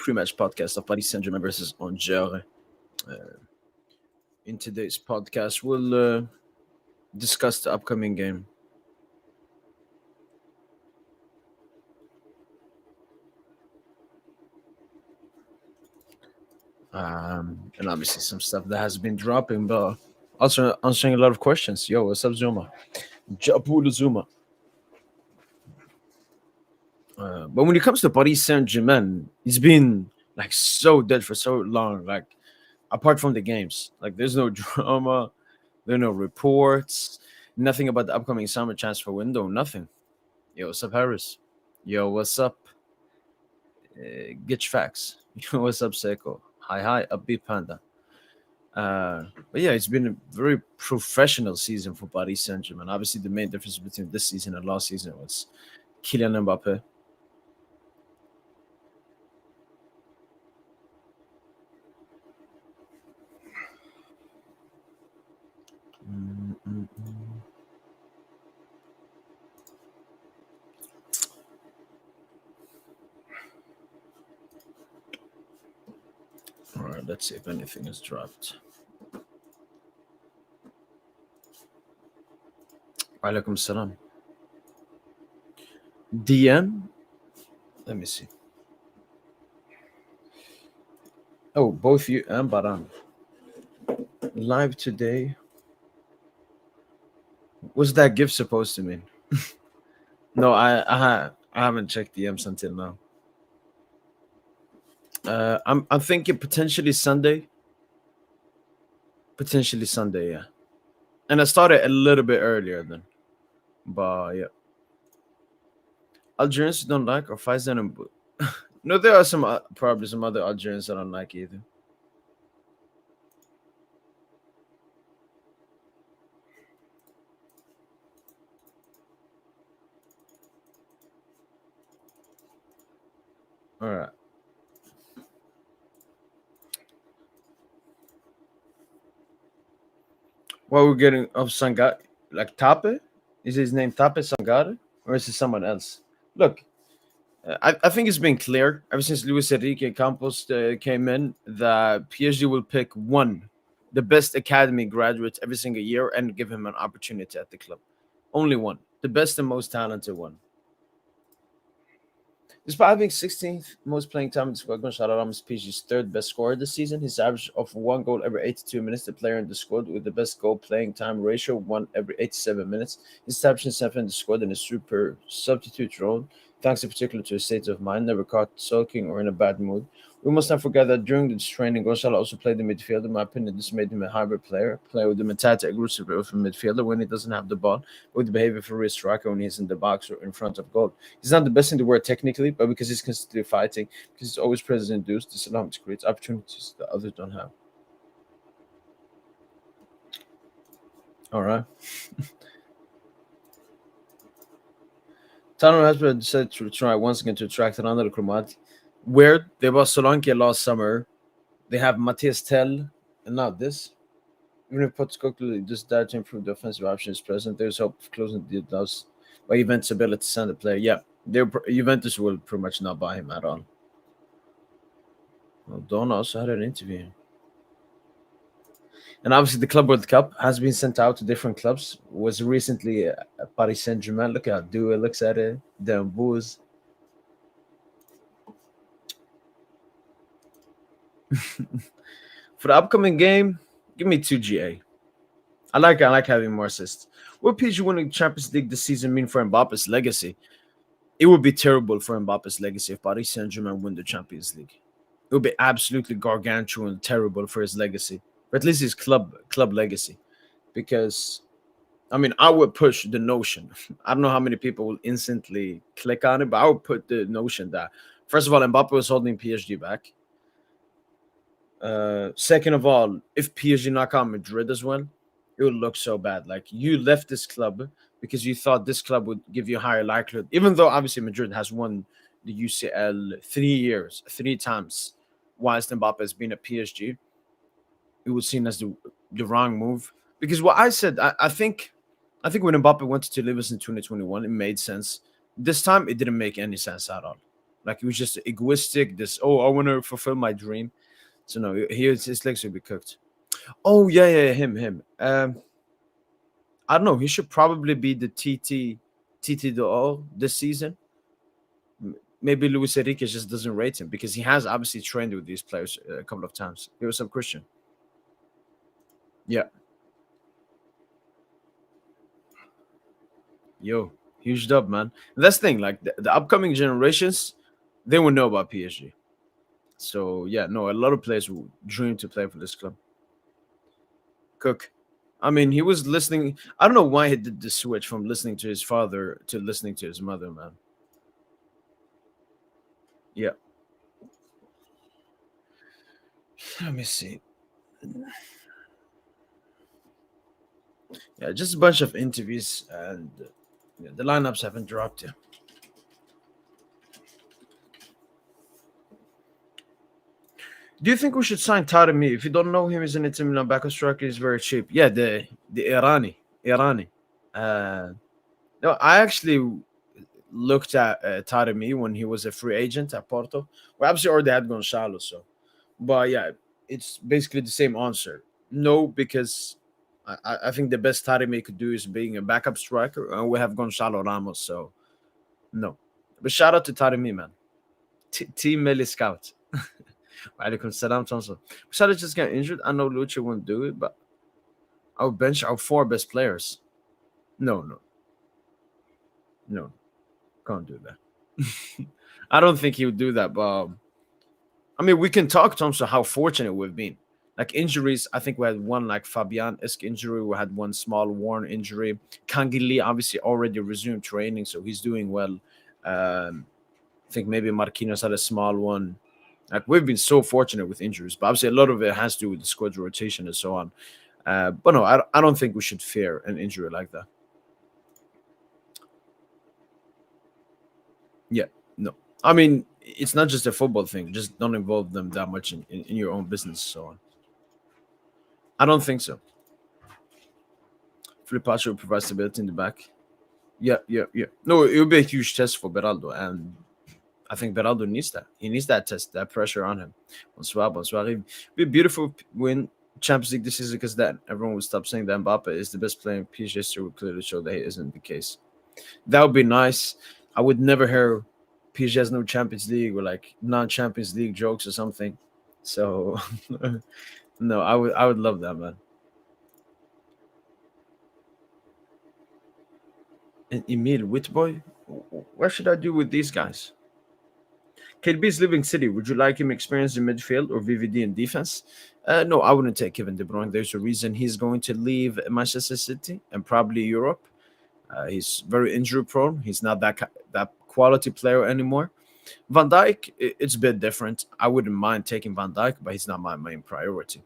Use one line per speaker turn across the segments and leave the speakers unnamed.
pre-match podcast of Paris Saint-Germain versus Angers. In today's podcast, we'll discuss the upcoming game. And obviously some stuff that has been dropping, but also answering a lot of questions. Yo, what's up, Zuma? Japula Zuma. But when it comes to Paris Saint-Germain, it's been like so dead for so long. Like apart from the games, like there's no drama, there are no reports, nothing about the upcoming summer transfer window, nothing. Yo, what's up, Harris? Yo, what's up? Get your facts. Yo, what's up, Seiko? Hi, upbeat panda. But yeah, it's been a very professional season for Paris Saint-Germain. Obviously, the main difference between this season and last season was Kylian Mbappe. All right, let's see if anything is dropped. Alaikum salam. DM? Let me see. Oh, both you and Baran. Live today. What's that gift supposed to mean? No, I haven't checked DMs until now. I'm thinking potentially Sunday. Potentially Sunday, yeah. And I started a little bit earlier then. But yeah. Algerians you don't like or Faizan and no, there are some probably some other Algerians I don't like either. All right. What we're getting of Sangare, like Tape? Is his name Tape Sangare? Or is it someone else? Look, I think it's been clear ever since Luis Enrique Campos came in that PSG will pick one, the best academy graduates every single year and give him an opportunity at the club. Only one, the best and most talented one. Despite having 16th most playing time in the squad, Gonzalo Ramos is PSG's third best scorer this season. His average of one goal every 82 minutes, the player in the squad with the best goal playing time ratio, one every 87 minutes. His establishing himself in the squad in a super substitute role, thanks in particular to his state of mind, never caught sulking or in a bad mood. We must not forget that during this training, Gonzalo also played the midfield. In my opinion, this made him a hybrid player with the mentality aggressive of a midfielder when he doesn't have the ball, with the behavior for a striker when he's in the box or in front of goal. He's not the best in the world technically, but because he's constantly fighting, because he's always present in duels, this allows him to create opportunities that others don't have. All right. Tottenham has been decided to try once again to attract another Cromat. Weird. They bought Solanke last summer. They have Matthias Tell, and now this. Even if Potscoglou just died to improve the offensive options present, there's hope of closing the deals by Juventus' ability to send a player. Yeah, Juventus will pretty much not buy him at all. Well, Don also had an interview. And obviously, the Club World Cup has been sent out to different clubs. Was recently Paris Saint-Germain. Look how Dua looks at it. Damn Booze. For the upcoming game, give me 2 GA. I like having more assists. What PSG winning Champions League this season mean for Mbappe's legacy? It would be terrible for Mbappe's legacy if Paris Saint-Germain win the Champions League. It would be absolutely gargantuan, terrible for his legacy, or at least his club legacy. Because, I mean, I would push the notion. I don't know how many people will instantly click on it, but I would put the notion that, first of all, Mbappe was holding PSG back. Second of all, if PSG knock out Madrid as well, it would look so bad. Like you left this club because you thought this club would give you a higher likelihood, even though obviously Madrid has won the UCL 3 times, whilst Mbappe has been at PSG. It was seen as the wrong move. Because what I said, I think when Mbappe went to Liverpool in 2021, it made sense. This time, it didn't make any sense at all. Like he was just egoistic. This, oh, I want to fulfill my dream. So no, his legs will be cooked. Oh yeah, him. I don't know. He should probably be the TT do all this season. Maybe Luis Enrique just doesn't rate him because he has obviously trained with these players a couple of times. He was some Christian. Yeah, yo, huge dub, man. And that's the thing. Like the upcoming generations, they will know about PSG. So yeah, no, a lot of players will dream to play for this club. Cook. I mean, he was listening. I don't know why he did the switch from listening to his father to listening to his mother, man. Yeah. Let me see. Yeah, just a bunch of interviews, and yeah, the lineups haven't dropped yet. Do you think we should sign Taremi? If you don't know him, he's an Inter Milan backup striker. He's very cheap. Yeah, the Irani. Uh, no, I actually looked at Taremi when he was a free agent at Porto. We obviously already had Gonzalo, so but yeah, it's basically the same answer. No, because I think the best Taremi could do is being a backup striker, and we have Gonzalo Ramos, so no. But shout out to Taremi, man. Team Meli Scout. Alaikum salam, Thompson. Salah just got injured. I know Lucha won't do it, but I'll bench our four best players. No, no, can't do that. I don't think he would do that, but I mean, we can talk, Thompson, how fortunate we've been. Like injuries, I think we had one like Fabian-esque injury. We had one small worn injury. Kangili obviously already resumed training, so he's doing well. I think maybe Marquinhos had a small one. Like we've been so fortunate with injuries, but obviously a lot of it has to do with the squad rotation and so on. But no, I don't think we should fear an injury like that. Yeah, no. I mean, it's not just a football thing. Just don't involve them that much in your own business, so on. I don't think so. Flipacho will provide stability in the back. Yeah. No, it would be a huge test for Beraldo, and I think Beraldo needs that. He needs that test, that pressure on him. Bonsoir. It'd be a beautiful win Champions League this season because then everyone would stop saying that Mbappe is the best player in PSG history would clearly show that he isn't the case. That would be nice. I would never hear PSG has no Champions League or like non-Champions League jokes or something. So no, I would love that, man. And Emil Whitboy, what should I do with these guys? KDB is leaving City. Would you like him experience in midfield or VVD in defense? No, I wouldn't take Kevin De Bruyne. There's a reason he's going to leave Manchester City and probably Europe. He's very injury prone. He's not that quality player anymore. Van Dijk, it's a bit different. I wouldn't mind taking Van Dijk, but he's not my main priority.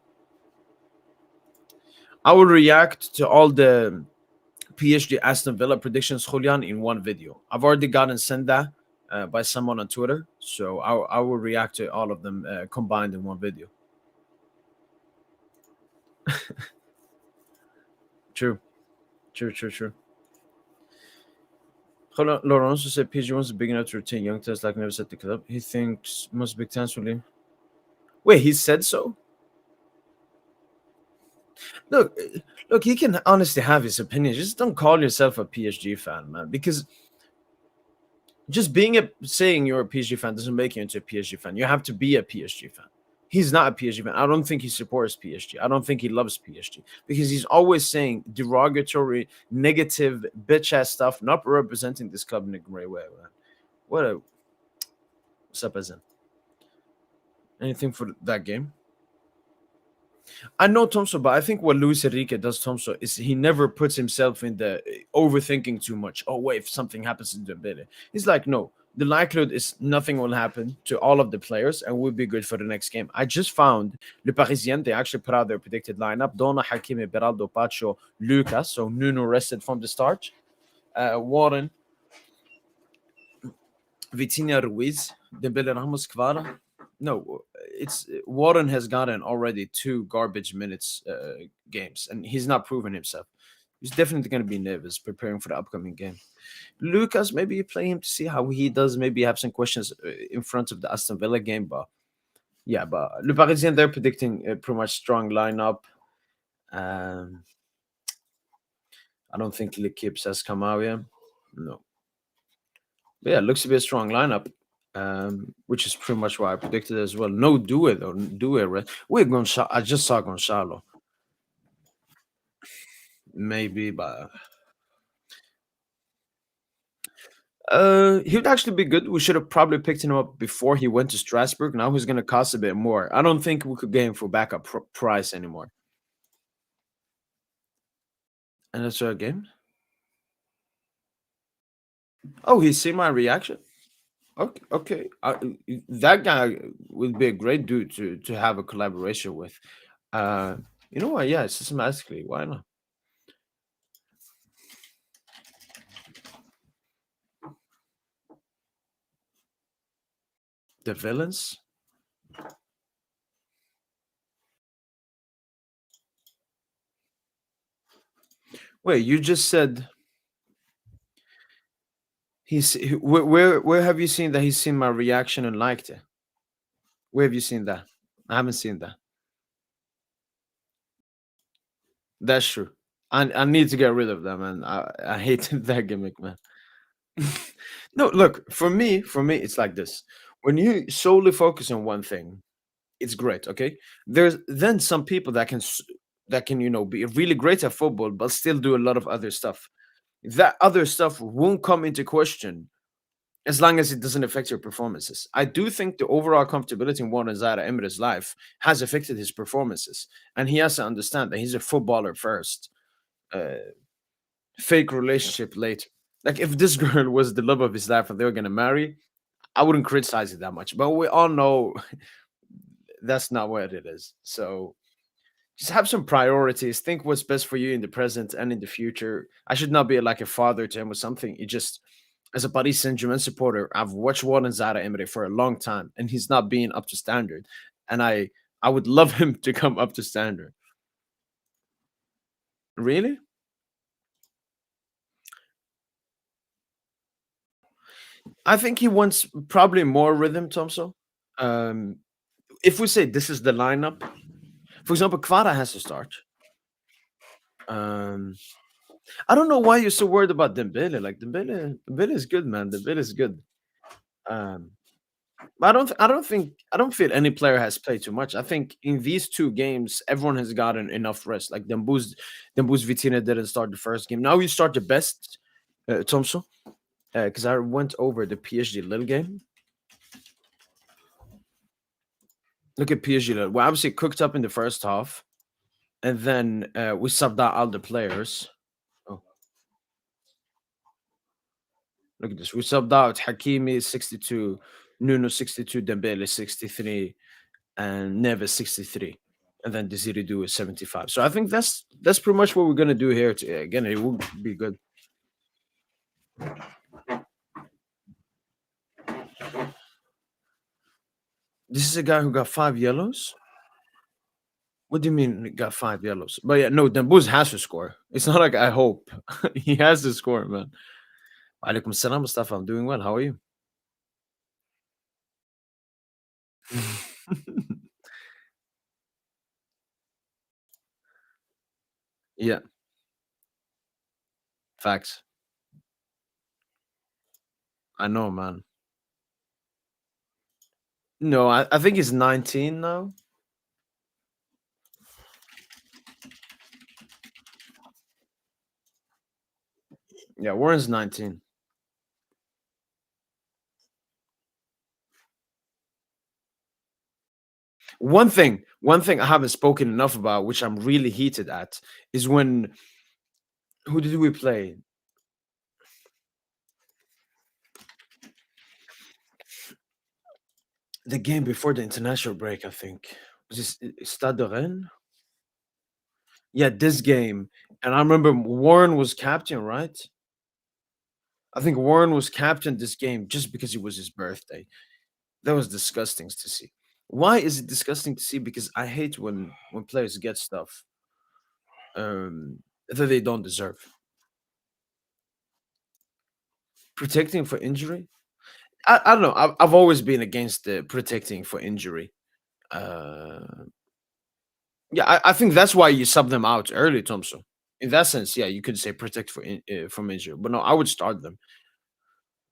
I will react to all the PSG Aston Villa predictions, Julian, in one video. I've already gotten sent that by someone on Twitter, so I will react to all of them combined in one video. True. Laurent also said PSG wants a big enough to retain young talents like never set the club. He thinks most big talents will leave. Wait, he said so? Look, look, he can honestly have his opinion. Just don't call yourself a PSG fan, man, because just saying you're a PSG fan doesn't make you into a PSG fan. You have to be a PSG fan. He's not a PSG fan. I don't think he supports PSG. I don't think he loves PSG because he's always saying derogatory, negative, bitch ass stuff, not representing this club in a great way, man. What's up, Azin? Anything for that game? I know Thompson, but I think what Luis Enrique does, Thompson, is he never puts himself in the overthinking too much. Oh, wait, if something happens to Dembele. He's like, no, the likelihood is nothing will happen to all of the players and we'll be good for the next game. I just found Le Parisien, they actually put out their predicted lineup. Donna, Hakimi, Beraldo, Pacho, Lucas. So Nuno rested from the start. Warren, Vitinha Ruiz, Dembele Ramos, Kvara. No, it's Warren has gotten already two garbage minutes games, and he's not proven himself. He's definitely going to be nervous preparing for the upcoming game. Lucas, maybe you play him to see how he does. Maybe you have some questions in front of the Aston Villa game, but yeah, but Le Parisien, they're predicting a pretty much strong lineup. Um, I don't think L'Equipe has come out yet. No. But yeah, it looks to be a strong lineup, which is pretty much what I predicted as well. No Due, though. Due, right? Wait, Gonzalo. I just saw Gonzalo. Maybe, but he would actually be good. We should have probably picked him up before he went to Strasbourg. Now he's going to cost a bit more. I don't think we could get him for backup price anymore. And that's our game. Oh, he's seen my reaction. Okay, okay. That guy would be a great dude to have a collaboration with. Uh, you know what? Yeah, systematically, why not? The villains. Wait, you just said where have you seen that he's seen my reaction and liked it? Where have you seen that? I haven't seen that. That's true. I need to get rid of them, and I hate that gimmick, man. No, look, for me, it's like this. When you solely focus on one thing, it's great. Okay, there's then some people that that can be really great at football, but still do a lot of other stuff. That other stuff won't come into question as long as it doesn't affect your performances. I do think the overall comfortability in Warren Zara Emirates' life has affected his performances, and he has to understand that he's a footballer first. Uh, Fake relationship later. Like if this girl was the love of his life and they were gonna marry, I wouldn't criticize it that much. But we all know that's not what it is. So just have some priorities. Think what's best for you in the present and in the future. I should not be like a father to him or something. It just as a Paris Saint-Germain supporter, I've watched Warren Zara Emery for a long time, and he's not being up to standard. And I would love him to come up to standard. Really? I think he wants probably more rhythm, Thompson. Um, if we say this is the lineup, for example, Kvara has to start. Um, I don't know why you're so worried about Dembele. Like Dembele is good, man. Dembele is good. Um, but I don't feel any player has played too much. I think in these two games, everyone has gotten enough rest. Like Dembouz Vitina didn't start the first game. Now you start the best, Thompson, because I went over the PSG little game. Look at PSG little. We obviously cooked up in the first half, and then we subbed out all the players. Oh, look at this. We subbed out Hakimi 62, Nuno 62, Dembele 63, and Neves 63. And then Desiree Do is 75. So I think that's pretty much what we're gonna do here. Again, it will be good. This is a guy who got 5 yellows. What do you mean he got 5 yellows? But yeah, no, Dembuz has to score. It's not like I hope. He has to score, man. Alaikum salam, Mustafa. I'm doing well. How are you? Yeah, facts. I know, man. No, I think he's 19 now. Yeah, Warren's 19. One thing I haven't spoken enough about, which I'm really heated at, is when who did we play? The game before the international break, I think. Was this Stade de Rennes? Yeah, this game. And I remember Warren was captain, right? I think Warren was captain this game just because it was his birthday. That was disgusting to see. Why is it disgusting to see? Because I hate when players get stuff. Um, that they don't deserve. Protecting for injury? I don't know. I've always been against the protecting for injury. Uh, yeah, I think that's why you sub them out early, Thompson. In that sense, yeah, you could say protect from injury, but no, I would start them.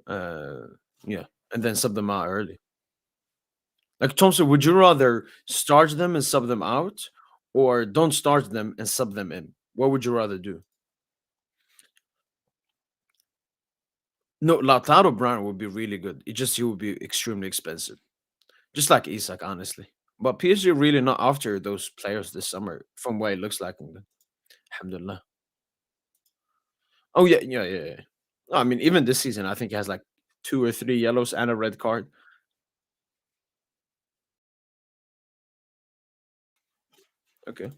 Uh, yeah, and then sub them out early. Like Thompson, would you rather start them and sub them out, or don't start them and sub them in? What would you rather do? No, Lautaro Brown would be really good. It just he would be extremely expensive, just like Isak, honestly. But PSG really not after those players this summer, from what it looks like. Alhamdulillah. Oh yeah, yeah, yeah, yeah. No, I mean, even this season, I think he has like 2 or 3 yellows and a red card. Okay.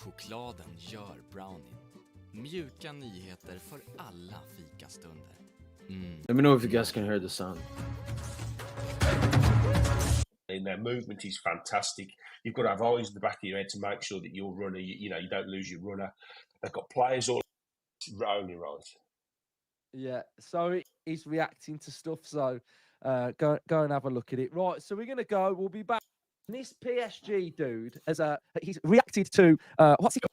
Chokladen gör brownien. Mjuka nyheter för alla fikastunder.
Let me know if you guys can hear the sound.
And their movement is fantastic. You've got to have eyes in the back of your head to make sure that your runner, you don't lose your runner. They've got players all only right.
Yeah, so he's reacting to stuff. So go and have a look at it. Right, so we're gonna go. We'll be back. This PSG dude he's reacted to what's he called?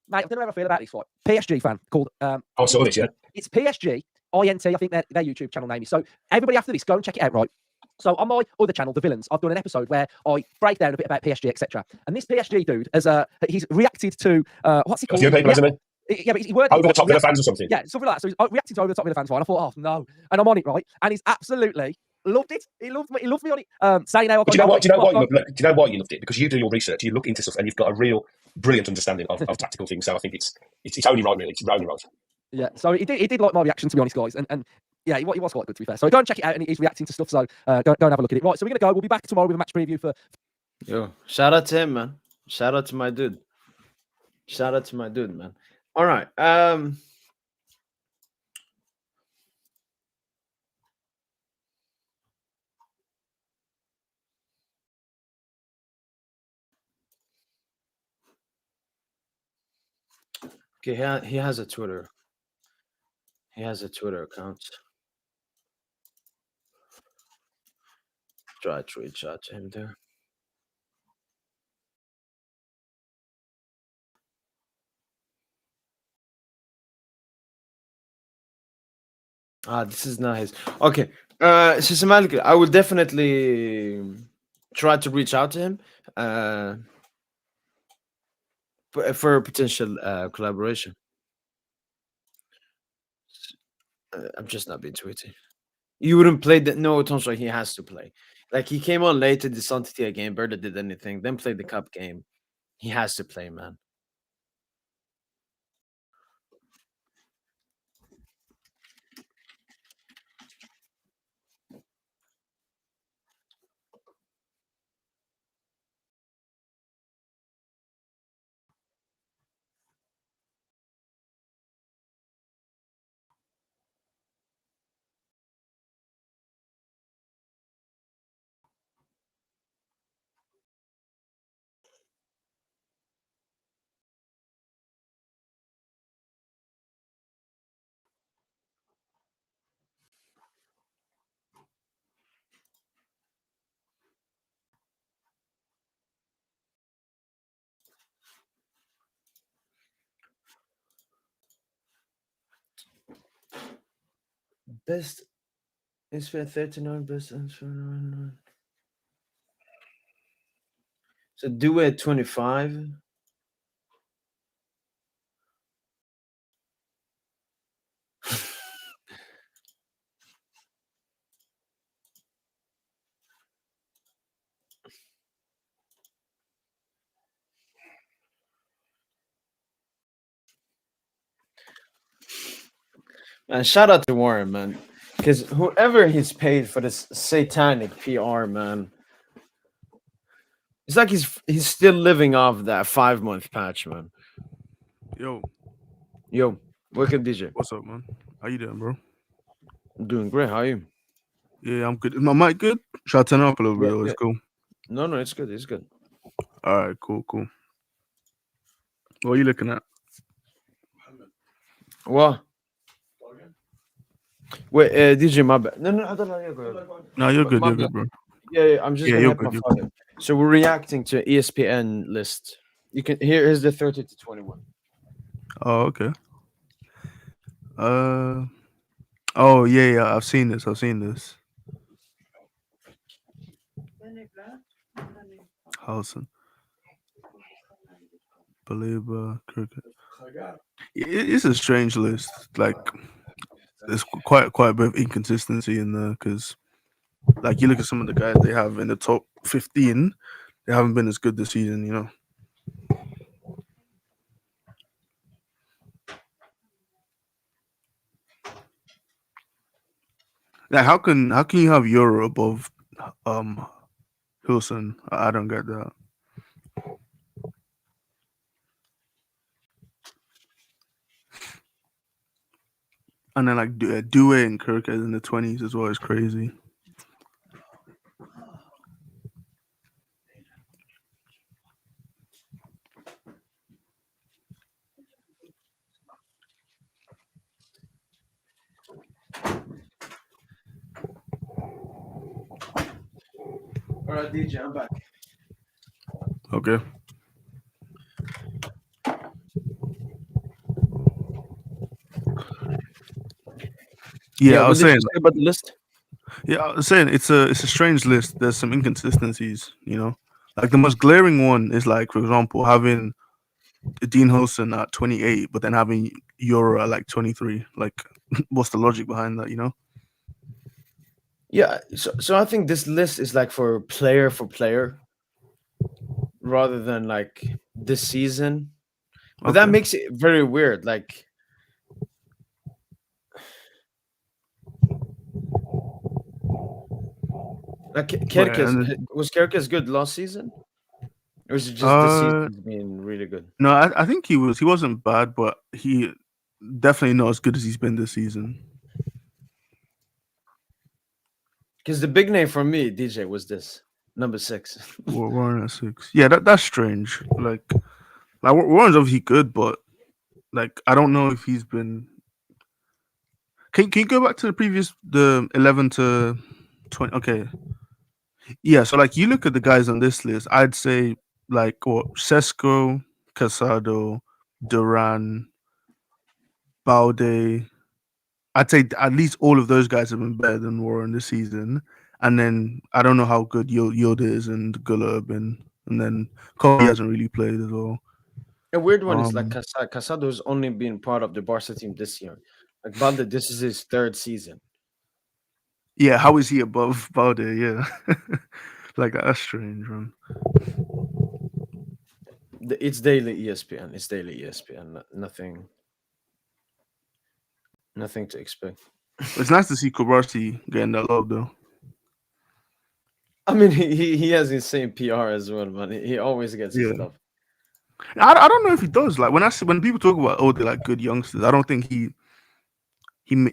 Mate, I don't know how I feel about this. Like PSG fan called
I saw this, yeah.
It's PSG INT. I think their YouTube channel name is. So everybody after this, go and check it out. Right. So on my other channel, The Villains, I've done an episode where I break down a bit about PSG, etc. And this PSG dude he's reacted to what's he
A
called?
few people, hasn't he?
Yeah, but he worded
Over the top of the fans or something.
Yeah, something like that. So he's reacting to over the top of the fans. Right? I thought, oh no, and I'm on it, right? And he's absolutely loved it. He loved me. He loved me on it. Saying how.
Do you know what? Do you know why you loved it? Because you do your research, you look into stuff, and you've got a real brilliant understanding of tactical things. So I think it's only right, really. It's only right.
Yeah. So he did like my reaction, to be honest, guys, and yeah, he was quite good, to be fair. So go and check it out, and he's reacting to stuff. So go and have a look at it. Right. So we're gonna go. We'll be back tomorrow with a match preview for.
Yo, shout out to him, man. Shout out to my dude. Shout out to my dude, man. All right. Okay, he has a Twitter. He has a Twitter account. Try to reach out to him there. This is not his. Okay. Systematically, I will definitely try to reach out to him for a potential collaboration. I'm just not being tweety. You wouldn't play that. No, Tonso, he has to play. Like, he came on late to the Santitia game, barely did anything, then played the cup game. He has to play, man. Best is for 39, best is for 99. So do it 25. Man, shout out to Warren, man. Because whoever he's paid for this satanic PR, man, it's like he's still living off that 5-month patch, man.
Yo,
Yo, welcome, DJ.
what's up, man? How you doing, bro?
I'm doing great. How are you?
Yeah, I'm good. Is my mic good? Should I turn it up a little bit?
Yeah,
Or
yeah.
it's cool.
No, it's good. It's good.
All right, cool. What are you looking at?
What? Wait, DJ, my bad. No, I don't know. Yeah, go ahead.
No, you're good.
My
You're
bad.
good, bro.
Yeah, I'm just
Yeah,
gonna
you're
hit my
good.
phone. So we're reacting to ESPN list. You can here's the 30 to 21.
Oh, okay. Oh yeah. I've seen this. Housen, Baliba, cricket. It's a strange list. Like, there's quite a bit of inconsistency in there because, like, you look at some of the guys they have in the top 15, they haven't been as good this season. You know. Like, how can you have Euro above Hilson? I don't get that. And then like Due and Kirk in the 20s as well is crazy.
All right, DJ, I'm back.
Okay. Yeah, I was
what did
saying.
you say about the list?
Yeah, I was saying it's a strange list. There's some inconsistencies. You know, like the most glaring one is like, for example, having Dean Hulson at 28, but then having Euro at like 23. Like, what's the logic behind that? You know?
Yeah, so I think this list is like for player rather than like this season. But that
Okay.
makes it very weird. Like,
Right,
was Kerkez good last season? Or is it just this
Uh,
season being really good?
no, I think he wasn't bad, but he definitely not as good as he's been this season.
Because the big name for me, DJ, was this number 6.
Warren at 6. Yeah, that's strange. Like Warren's obviously good, but like I don't know if he's been. Can you go back to the 11 to 20? Okay, yeah. So like you look at the guys on this list, I'd say like Sesko, Casado, Duran, Balde. I'd say at least all of those guys have been better than Warren this season. And then I don't know how good Yoda is and Gulla have been. And then Kobe hasn't really played as well.
A weird one is like Casado's only been part of the Barca team this year. Like Balde, this is his 3rd season.
Yeah, how is he above Balde? Yeah. Like, that's strange, man.
It's daily ESPN. It's daily ESPN. Nothing to expect.
It's nice to see Kobarski getting that love, though.
I mean, he has insane PR as well, man. He always gets his
Yeah.
love.
I don't know if he does. Like, when people talk about, they're like good youngsters, I don't think he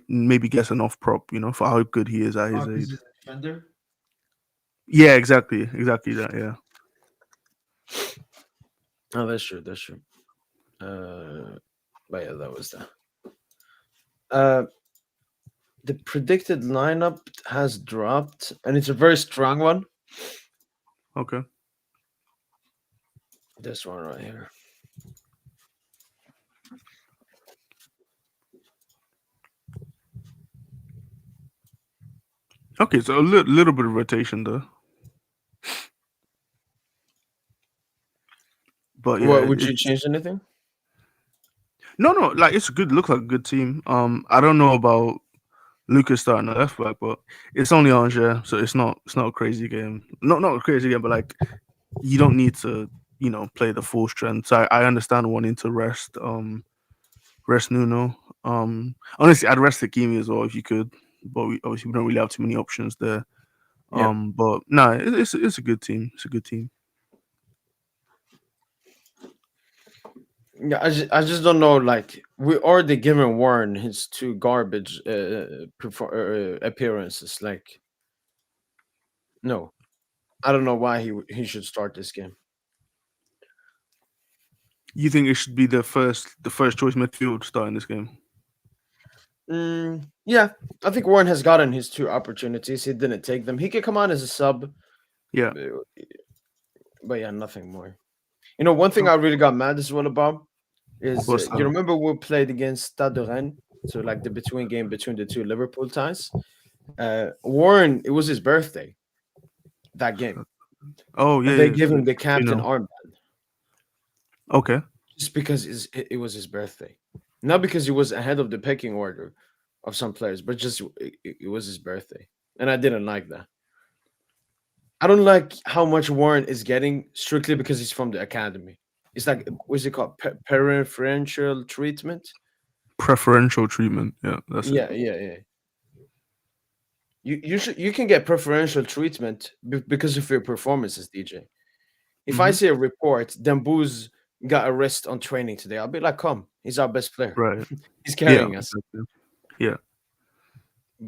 maybe gets enough prop, you know, for how good he is at his age.
Defender?
Yeah, exactly that. Yeah.
Oh, that's true. But yeah, that was that. The predicted lineup has dropped, and it's a very strong one.
Okay.
This one right here.
Okay, so a little bit of rotation though. But yeah,
What would you change anything?
No, like it's good. Looks like a good team. I don't know about Lucas starting the left back, but it's only Angers, so it's not a crazy game. Not a crazy game, but like you don't need to, play the full strength. So I understand wanting to rest Nuno. Honestly, I'd rest Hakimi as well if you could. but we don't really have too many options there.
Yeah.
But no, it's a good team. It's a good team.
Yeah, I just don't know. Like we already given Warren his two garbage appearances. Like no, I don't know why he should start this game.
You think it should be the first choice midfield starting this game?
Yeah, I think Warren has gotten his two opportunities. He didn't take them. He could come on as a sub,
Yeah.
but yeah, nothing more. You know, one thing I really got mad as well about is
What's
you
that?
remember we played against Stade de Rennes, so like the between game between the two Liverpool ties. Warren, it was his birthday that game,
Oh yeah,
and they
yeah.
gave him the
You
captain
know.
armband
Okay.
just because it was his birthday, not because he was ahead of the pecking order of some players, but just it was his birthday, and I didn't like that. I don't like how much Warren is getting strictly because he's from the academy. It's like what's it called? Preferential treatment.
Preferential treatment. Yeah, that's it.
Yeah. You can get preferential treatment because of your performances, DJ. If I
Hmm.
see a report, Dembouz got a rest on training today, I'll be like, come, he's our best player.
Right.
He's
Yeah.
carrying us.
Exactly. Yeah. Yeah.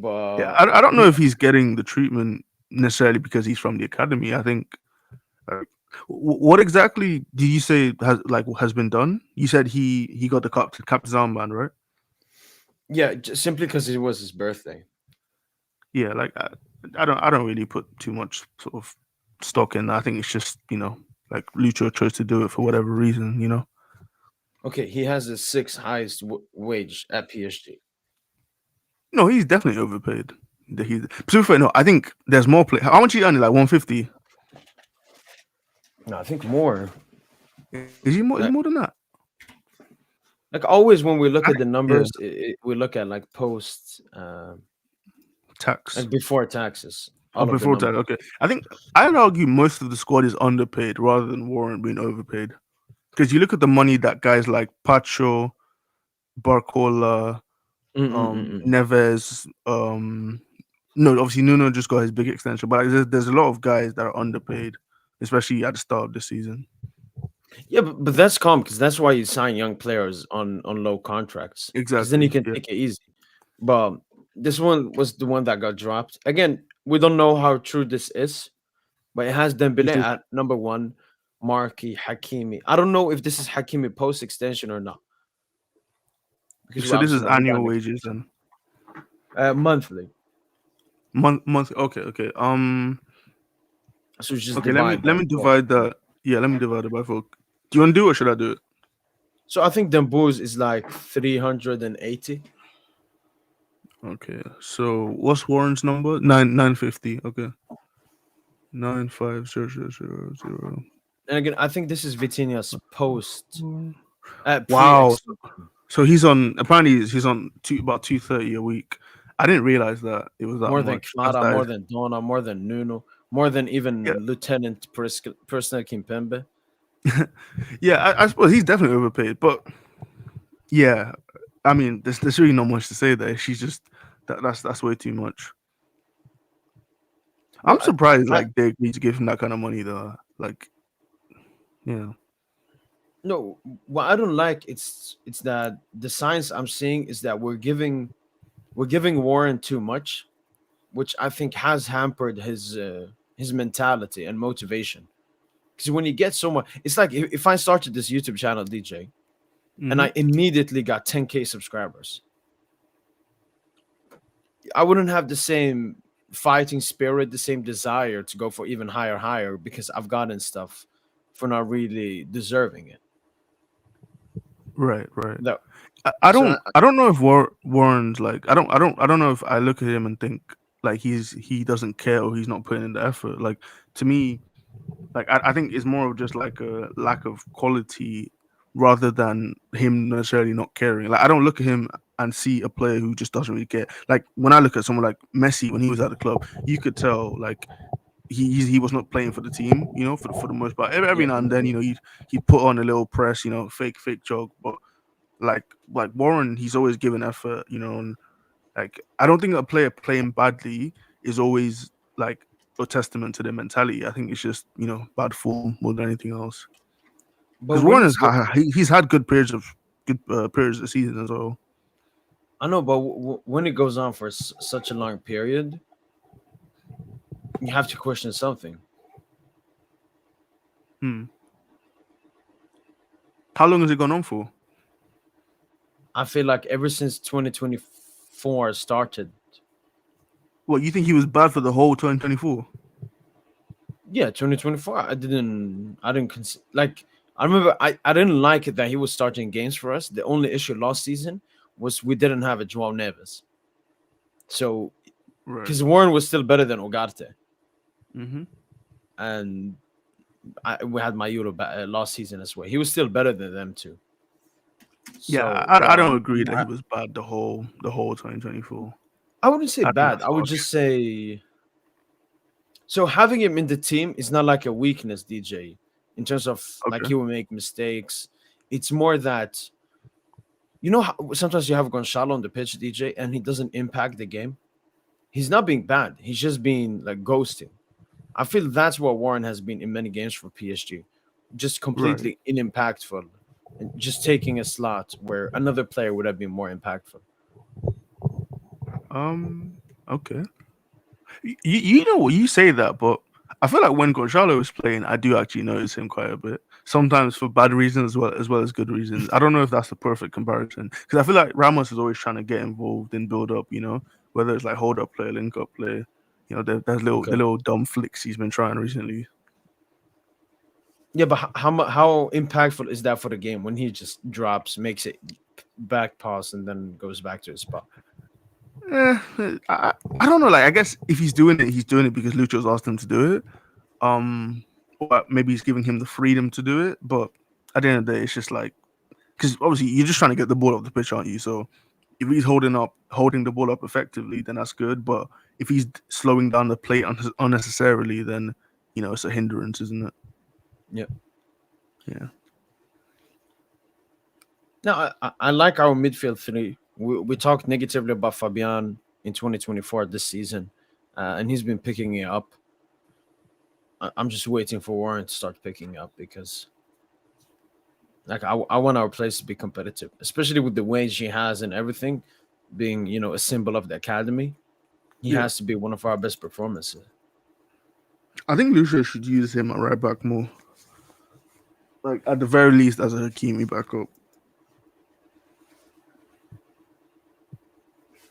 But
I don't know if he's getting the treatment necessarily because he's from the academy. I think. Uh, what exactly did you say has been done? You said he got the captain's armband, right?
yeah, simply because it was his birthday.
Yeah. Like I don't really put too much sort of stock in that. I think it's just like Lucho chose to do it for whatever reason.
Okay, he has the sixth highest wage at PSG.
No, he's definitely overpaid. To be fair, no, I think there's more play. How much he earning? Like 150?
No, I think more.
Is he more? Is
Like,
he more than that?
like always when we look
I
at the
think, yeah,
numbers, we look at like post
tax.
and before taxes.
Oh,
All of the
before tax.
numbers.
Okay, I think I'd argue most of the squad is underpaid rather than Warren being overpaid. Because you look at the money that guys like Pacho, Barcola,
Mm-mm-mm-mm.
Neves, no, obviously Nuno just got his big extension, but there's a lot of guys that are underpaid, especially at the start of the season.
Yeah, but that's calm because that's why you sign young players on low contracts because then you
Exactly.
can
Yeah.
take it easy. But this one was the one that got dropped. Again, we don't know how true this is, but it has Dembele
This is
at number one, Marky Hakimi. I don't know if this is Hakimi post extension or not because we
so. This
obviously
is
know we got
annual
an
wages
extension.
and
Monthly,
month. Okay. Okay.
so just
Okay. Let me
divide
let
by
me
12.
divide that. Yeah. Let me divide it by four. Do you want to do it or should I do it?
So I think Dembouz is like 380.
Okay. So what's Warren's number? 950. Okay. 95000.
And again, I think this is Vitinha's post pre
Wow.
extension.
So he's on. Apparently, he's on about 230 a week. I didn't realize that it was that
More than
much.
Clara, more than Donna, more than Nuno, more than
Yeah,
even Lieutenant Personal Kimpembe.
yeah. I suppose he's definitely overpaid, but yeah, I mean, there's really not much to say there. She's just that's way too much. I'm
Well,
surprised
I
like they need to give him that kind of money though. Like, yeah,
no, what I don't like it's that the signs I'm seeing is that we're giving Warren too much, which I think has hampered his mentality and motivation. Because when you get so much, it's like if I started this YouTube channel, DJ, and
hmm
I immediately got 10K subscribers, I wouldn't have the same fighting spirit, the same desire to go for even higher, because I've gotten stuff for not really deserving it.
right, right.
That
I
so
don't I don't know if Warren's like I don't know if I look at him and think like he doesn't care or he's not putting in the effort. Like to me, like I think it's more of just like a lack of quality rather than him necessarily not caring. Like I don't look at him and see a player who just doesn't really care. Like when I look at someone like Messi when he was at the club, you could tell like he was not playing for the team, for the most part. Every
yeah,
now and then, he'd put on a little press, fake jog, but like Warren, he's always given effort, Like, I don't think a player playing badly is always like a testament to their mentality. I think it's just bad form more than anything else.
But
Because
when
Warren
it's
he's had good periods of the season as well.
I know, but when it goes on for such a long period, you have to question something.
How long has it gone on for?
I feel like ever since 2024 started,
What, you think he was bad for the whole 2024?
yeah, 2024. I didn't like. I remember I didn't like it that he was starting games for us. The only issue last season was we didn't have a Joao Neves. So
Right.
because Warren was still better than Ugarte,
Mm-hmm.
and we had Mayuro last season as well. He was still better than them too.
Yeah,
So
I don't agree that
yeah,
he was bad the whole 2024.
I wouldn't say
I think
bad.
that's
I would
harsh.
just say so having him in the team is not like a weakness, DJ, in terms of like
Okay.
he will make mistakes. It's more that how sometimes you have Gonzalo on the pitch, DJ, and he doesn't impact the game. He's not being bad. He's just being like ghosting. I feel that's what Warren has been in many games for PSG. Just
Right.
completely unimpactful. And just taking a slot where another player would have been more impactful.
Okay. You know what, you say that, but I feel like when Gonzalo is playing, I do actually notice him quite a bit. Sometimes for bad reasons as well as good reasons. I don't know if that's the perfect comparison because I feel like Ramos is always trying to get involved in build up. Whether it's like hold up play, link up play. There's the
Okay.
little dumb flicks he's been trying recently.
Yeah, but how impactful is that for the game when he just drops, makes it back pass, and then goes back to his spot?
I don't know. Like, I guess if he's doing it because Lucho's asked him to do it. Or maybe he's giving him the freedom to do it. But at the end of the day, it's just like, because obviously you're just trying to get the ball off the pitch, aren't you? So if he's holding the ball up effectively, then that's good. But if he's slowing down the play unnecessarily, then it's a hindrance, isn't it?
Yeah.
Yeah.
No, I like our midfield three. We talked negatively about Fabian in 2024 this season, and he's been picking it up. I'm just waiting for Warren to start picking up because, like, I want our place to be competitive, especially with the wage he has and everything, being a symbol of the academy. He
Yeah.
has to be one of our best performances.
I think Lucio should use him at right back more. Like, at the very least, as a Hakimi backup.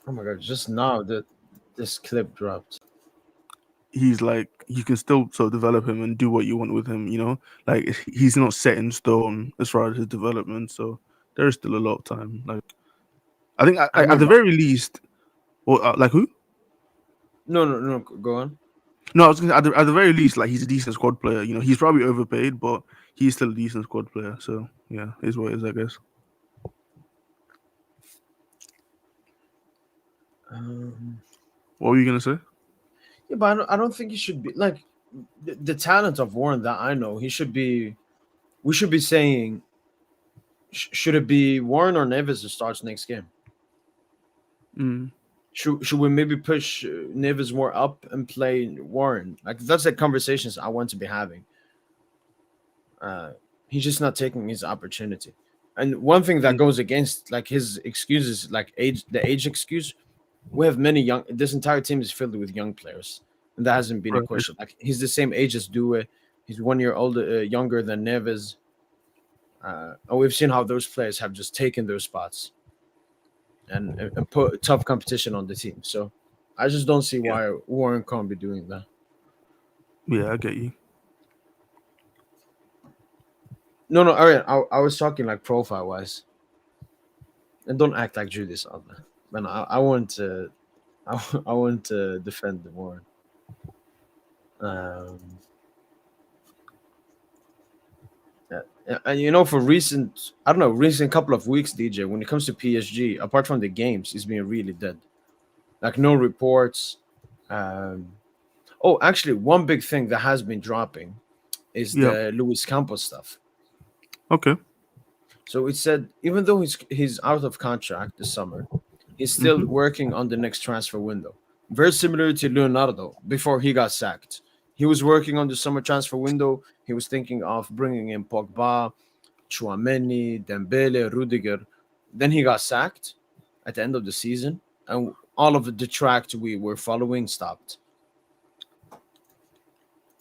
Oh my god! Just now that this clip dropped.
He's like, you can still sort of develop him and do what you want with him, like he's not set in stone as far as his development, so there's still a lot of time. Like, I think
I
at the
remember.
very least, or like who?
No. Go on.
No, I was gonna say, at the very least, like, he's a decent squad player. He's probably overpaid, but he's still a decent squad player. So yeah, is what it is, I guess. What were you gonna say?
Yeah, but I don't think he should be like the talent of Warren that I know. He should be. We should be saying, should it be Warren or Neves that starts next game? Should we maybe push Neves more up and play Warren? Like, that's the conversations I want to be having. He's just not taking his opportunity. And one thing that goes against like his excuses, like the age excuse, we have many young. This entire team is filled with young players, and that hasn't been a
Right.
question. Like, he's the same age as Due. He's 1 year older, younger than Neves. And we've seen how those players have just taken those spots and put tough competition on the team. So I just don't see why Warren can't be doing that.
Yeah, I get you.
No, all right. I was talking like profile wise, and don't act like Judas on that. Man, I want to, I want to defend the Warren. And for recent, I don't know, recent couple of weeks, DJ, when it comes to PSG, apart from the games, it's been really dead. Like, no reports. Actually, one big thing that has been dropping is the Luis Campos stuff.
Okay.
So it said even though he's out of contract this summer, He's still working on the next transfer window. Very similar to Leonardo before he got sacked. He was working on the summer transfer window. He was thinking of bringing in Pogba, Chouameni, Dembele, Rudiger. Then he got sacked at the end of the season, and all of the track we were following stopped.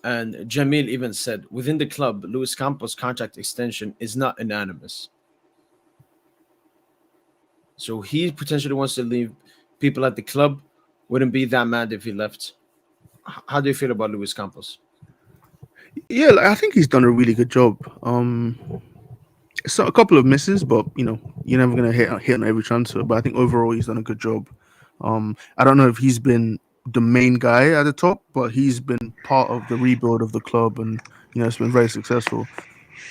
And Jamil even said within the club, Luis Campos' contract extension is not unanimous. So he potentially wants to leave. People at the club wouldn't be that mad if he left. How do you feel about Luis Campos?
Yeah, like, I think he's done a really good job. So a couple of misses, but you're never gonna hit on every transfer. But I think overall he's done a good job. I don't know if he's been the main guy at the top, but he's been part of the rebuild of the club, and it's been very successful.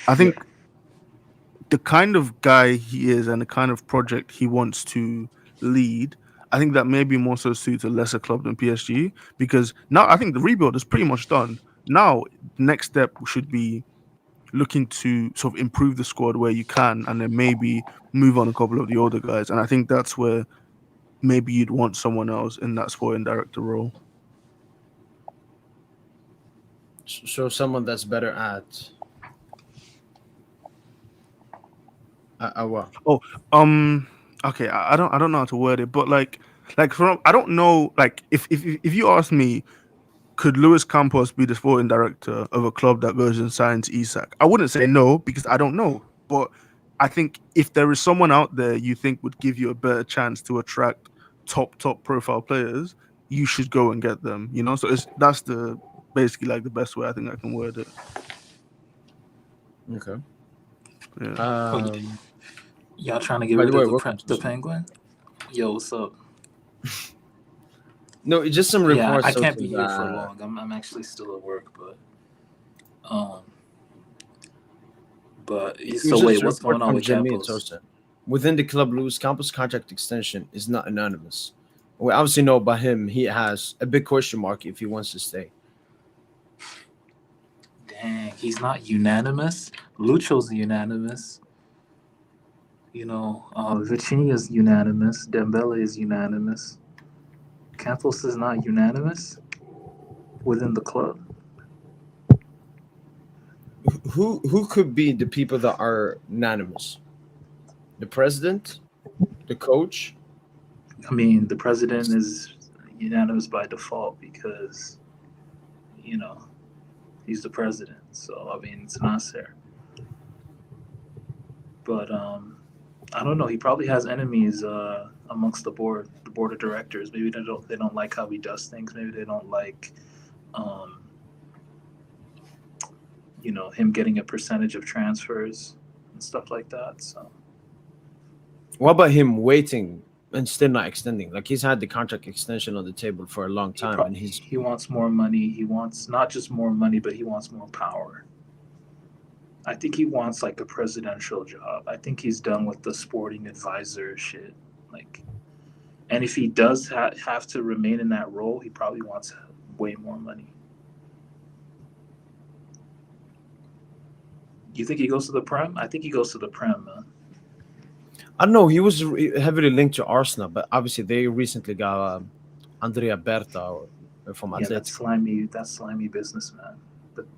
I
Yeah.
think the kind of guy he is and the kind of project he wants to lead, I think that maybe more so suits a lesser club than PSG, because now I think the rebuild is pretty much done. Now, next step should be looking to sort of improve the squad where you can, and then maybe move on a couple of the older guys. And I think that's where maybe you'd want someone else in that sporting director role.
So someone that's better at what?
Oh, okay. I don't know how to word it, but like from I don't know. Like if you ask me, could Luis Campos be the sporting director of a club that goes and signs Isak? I wouldn't say no because I don't know. But I think if there is someone out there you think would give you a better chance to attract top profile players, you should go and get them. So that's the basically like the best way I think I can word it.
Okay.
Yeah.
Oh, y'all trying to get
By the
rid
way,
of
welcome to
the
the
Penguin? Yo, what's up?
No, it's just some
Yeah,
reports
I can't
also
be here for
that
long. I'm actually still at work, um,
it
so
was
wait,
just a
what's
report
going on
from
with
Jamil
Campos?
Tosin. Within the club, Luis Campos' contract extension is not anonymous. We obviously know about him. He has a big question mark if he wants to stay.
Dang, he's not unanimous. Lucho's unanimous. Vitinha's unanimous. Dembele is unanimous. Campos is not unanimous within the club.
Who could be the people that are anonymous? The president, the coach.
I mean, the president is unanimous by default because, you know, he's the president. So, I mean, it's Nasser. But I don't know. He probably has enemies amongst the board of directors. Maybe they don't like how he does things. Maybe they don't like, um, him getting a percentage of transfers and stuff like that. So
What about him waiting and still not extending? Like he's had the contract extension on the table for a long time, and he's
he wants more money. He wants not just more money, but he wants more power. I think he wants like a presidential job. I think he's done with the sporting advisor shit. Like, and if he does have to remain in that role, he probably wants way more money. You think he goes to the Prem? I think he goes to the Prem, man.
I don't know. He was heavily linked to Arsenal, but obviously they recently got Andrea Berta from
Yeah,
Atletico.
that's slimy businessman.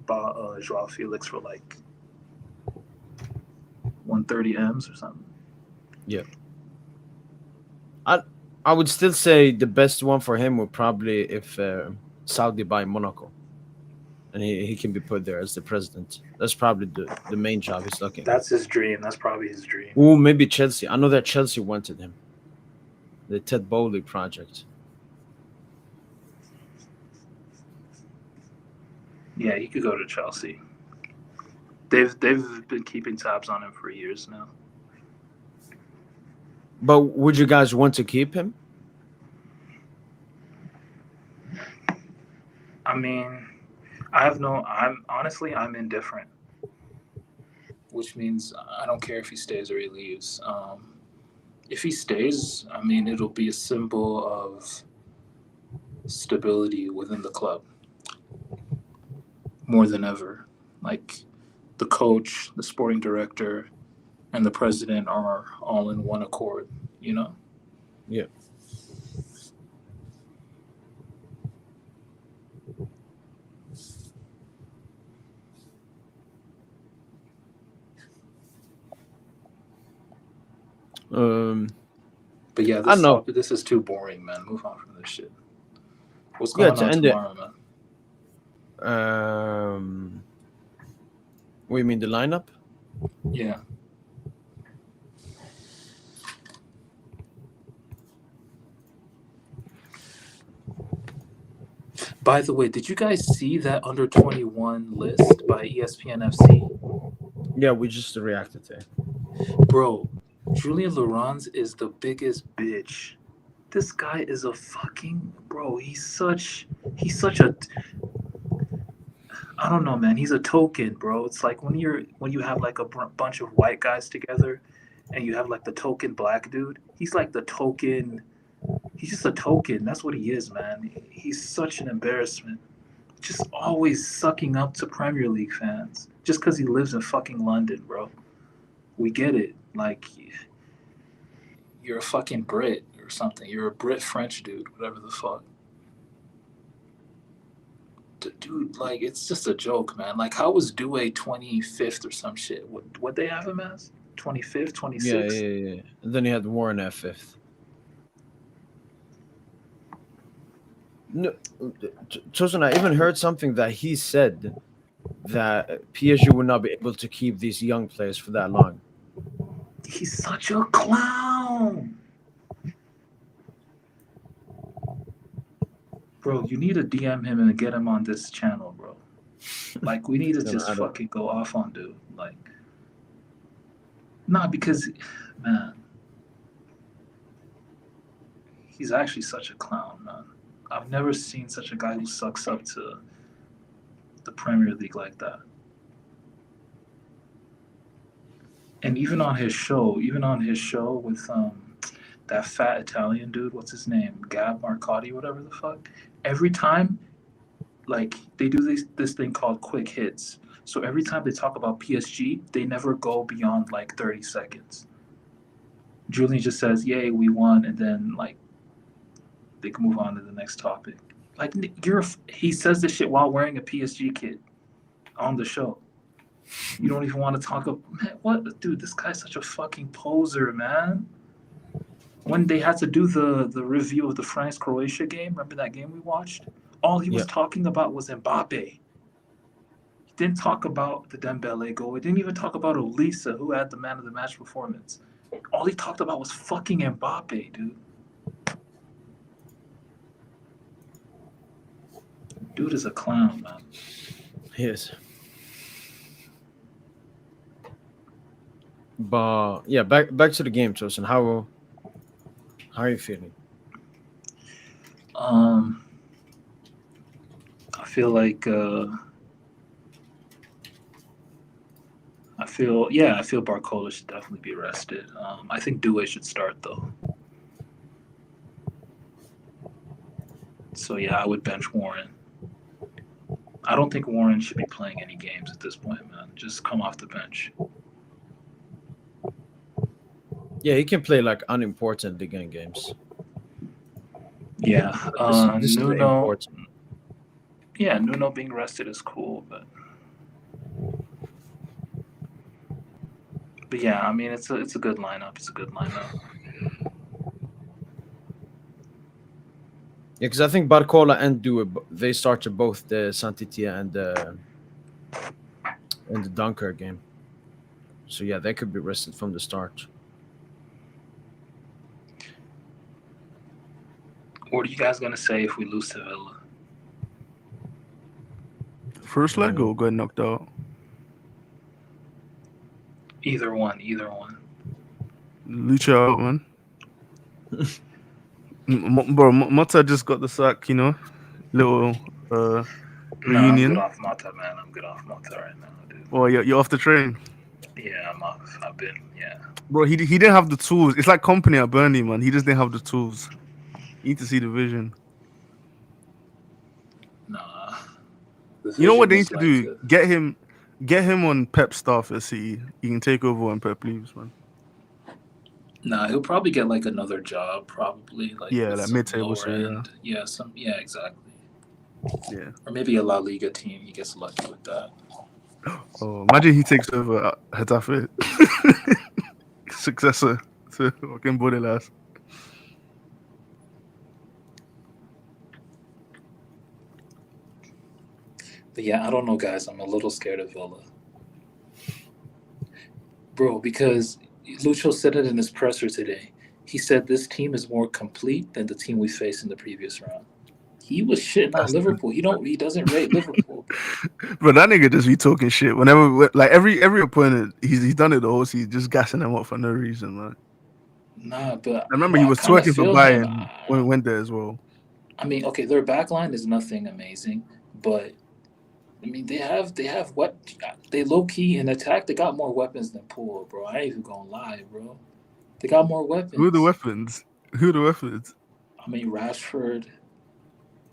But Joao Felix for like 130 M's or something.
Yeah, I would still say the best one for him would probably if Saudi buy Monaco, and he can be put there as the president. That's probably the main job he's looking.
That's his dream. That's probably his dream.
Oh, maybe Chelsea. I know that Chelsea wanted him. The Ted Bowley project.
Yeah, he could go to Chelsea. They've been keeping tabs on him for years now.
But would you guys want to keep him?
I mean, I'm indifferent, which means I don't care if he stays or he leaves. If he stays, I mean, it'll be a symbol of stability within the club more than ever. Like the coach, the sporting director, and the president are all in one accord,
Yeah.
But yeah,
I don't know.
this is too boring, man. Move on from this shit. What's
Yeah,
going
to
on
end it.
tomorrow, man?
What do you mean the lineup?
Yeah. By the way, did you guys see that under 21 list by ESPN FC?
Yeah, we just reacted to it.
Bro, Julian Laurens is the biggest bitch. This guy is a fucking bro. He's such a I don't know, man. He's a token, bro. It's like when you have like a bunch of white guys together, and you have like the token black dude. He's like the token. He's just a token. That's what he is, man. He's such an embarrassment. Just always sucking up to Premier League fans just because he lives in fucking London, bro. We get it. Like, you're a fucking Brit or something. You're a Brit French dude, whatever the fuck. Dude, like, it's just a joke, man. Like, how was Doué 25th or some shit? What they have him as? 25th, 26th?
Yeah. And then he had Warren at 5th. No, Chosen, I even heard something that he said that PSG would not be able to keep these young players for that long.
He's such a clown. Bro, you need to DM him and get him on this channel, bro. Like, we need to just fucking go off on dude. Like, nah, because, man, he's actually such a clown, man. I've never seen such a guy who sucks up to the Premier League like that. And even on his show with that fat Italian dude, what's his name? Gab Marcotti, whatever the fuck. Every time, like, they do this thing called quick hits. So every time they talk about PSG, they never go beyond like 30 seconds. Julian just says, "Yay, we won," and then like they can move on to the next topic. Like, he says this shit while wearing a PSG kit on the show. You don't even want to talk about, man, what? Dude, this guy's such a fucking poser, man. When they had to do the review of the France-Croatia game, remember that game we watched? All he was talking about was Mbappe. He didn't talk about the Dembele goal. He didn't even talk about Olisa, who had the man of the match performance. All he talked about was fucking Mbappe, dude. Dude is a clown, man.
He is. But yeah, back to the game, Chosen. How are you feeling?
I feel like I feel Barcola should definitely be rested. I think Doué should start though. So yeah, I would bench Warren. I don't think Warren should be playing any games at this point, man. Just come off the bench.
Yeah, he can play like unimportant Ligue games.
Yeah,
This
Nuno.
is important.
Yeah, Nuno being rested is cool, but yeah, I mean it's a good lineup. It's a good lineup.
Yeah, because I think Barcola and Doué, they started both the Saint-Étienne and the Dunkirk game. So yeah, they could be rested from the start.
What are you guys gonna say if we lose to Villa?
First leg or get knocked out?
Either one.
Lucha out, man. Bro, Mata just got the sack, you know. Little reunion.
I'm good off Mata, man. I'm good off Mata right now, dude.
Oh, you're off the train.
Yeah, I'm off. I've been, yeah.
Bro, he didn't have the tools. It's like company at Burnley, man. He just didn't have the tools. You need to see the vision.
Nah.
You know what they need to do? Get him on Pep staff at City. He can take over when Pep leaves, man.
Nah, he'll probably get like another job, probably like
Yeah,
with
like
some
mid-table,
lower
so yeah.
end. Yeah, exactly.
Yeah.
Or maybe a La Liga team. He gets lucky with that.
Oh, imagine he takes over Getafe. Successor to fucking Bordelas.
But yeah, I don't know, guys. I'm a little scared of Villa, bro, because Lucho said it in his presser today. He said this team is more complete than the team we faced in the previous round. He was shitting on
That's good.
Liverpool. He doesn't rate Liverpool, bro.
But that nigga just be talking shit whenever, like every opponent, he's done it the whole season, just gassing them up for no reason, man.
Nah, but
I remember he
I
was
kind of
twerking for
feel him.
Bayern when we went there as well.
I mean, okay, their back line is nothing amazing, but I mean, they have what they low key in attack. They got more weapons than Pool, bro. I ain't even gonna lie, bro. They got more weapons.
Who are the weapons? Who are the weapons?
I mean, Rashford,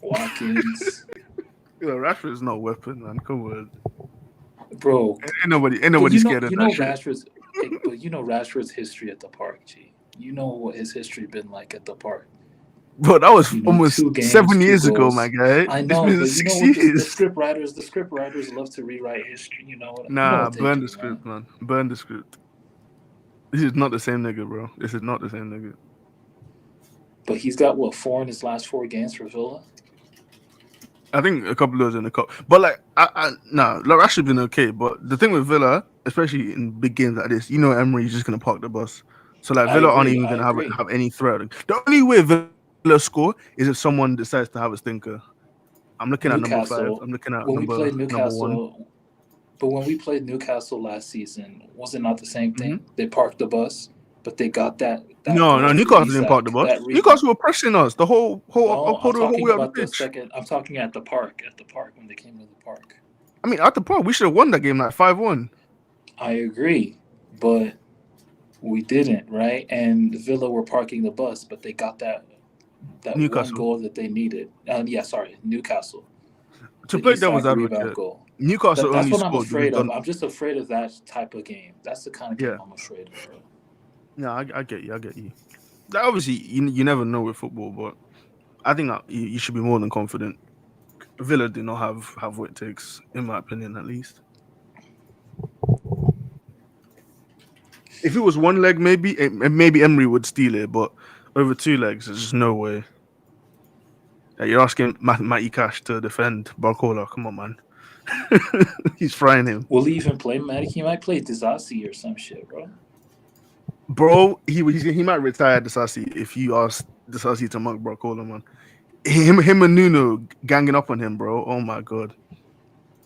Watkins,
You know, Rashford's not a weapon, man. Come on.
bro.
Ain't nobody
But
scared of that shit.
But you know Rashford's history at the park, G. You know what his history been like at the park.
Bro, that was
You know,
almost
2 games,
7
2
years ago,
goals.
my guy.
I
It's
know,
been
but you
6
know what? The
years.
script writers love to rewrite history. You know what? You know
Nah,
what they
burn
do,
the script, man. Burn the script. This is not the same nigga, bro. This is not the same nigga.
But he's got what 4 in his last 4 games for Villa.
I think a couple of those in the cup. But like, like Rashford's been okay. But the thing with Villa, especially in big games like this, you know, Emery's just gonna park the bus. So like,
I
Villa aren't
agree.
even
I
gonna
agree.
have any threat. The only way Villa score is if someone decides to have a stinker. I'm looking at number 5.
Newcastle.
I'm looking at
When we played
number 1.
Newcastle, but when we played Newcastle last season, was it not the same thing?
Mhm.
They parked the bus, but they got that
No,
goal through
Newcastle didn't park the
Isak.
bus. Newcastle were pressing us the whole
No,
up
I'm
the whole
talking
way up the
about the
pitch.
second. I'm talking at the park. At the park when they came to the park.
I mean, at the park, we should have won that game like 5-1.
I agree, but we didn't, right? And Villa were parking the bus, but they got that one
Newcastle.
goal that they needed. Newcastle.
To
The
play devil's
Isak rebound
advocate,
goal.
Newcastle
That's
only
what I'm
scored.
afraid of. I'm just afraid of that type of game. That's the kind of game
Yeah.
I'm afraid of, bro.
No, I get you. I get you. Like, obviously, you never know with football, but I think that you should be more than confident. Villa do not have what it takes, in my opinion, at least. If it was one leg, maybe Emery would steal it, but over 2 legs, there's just no way. Like, you're asking Matty Cash to defend Barcola. Come on, man. He's frying him.
Will he even play Matic? He might play Disasi or some shit, bro.
Bro, he might retire Disasi if you ask Disasi to mark Barcola, man. Him and Nuno ganging up on him, bro. Oh my god.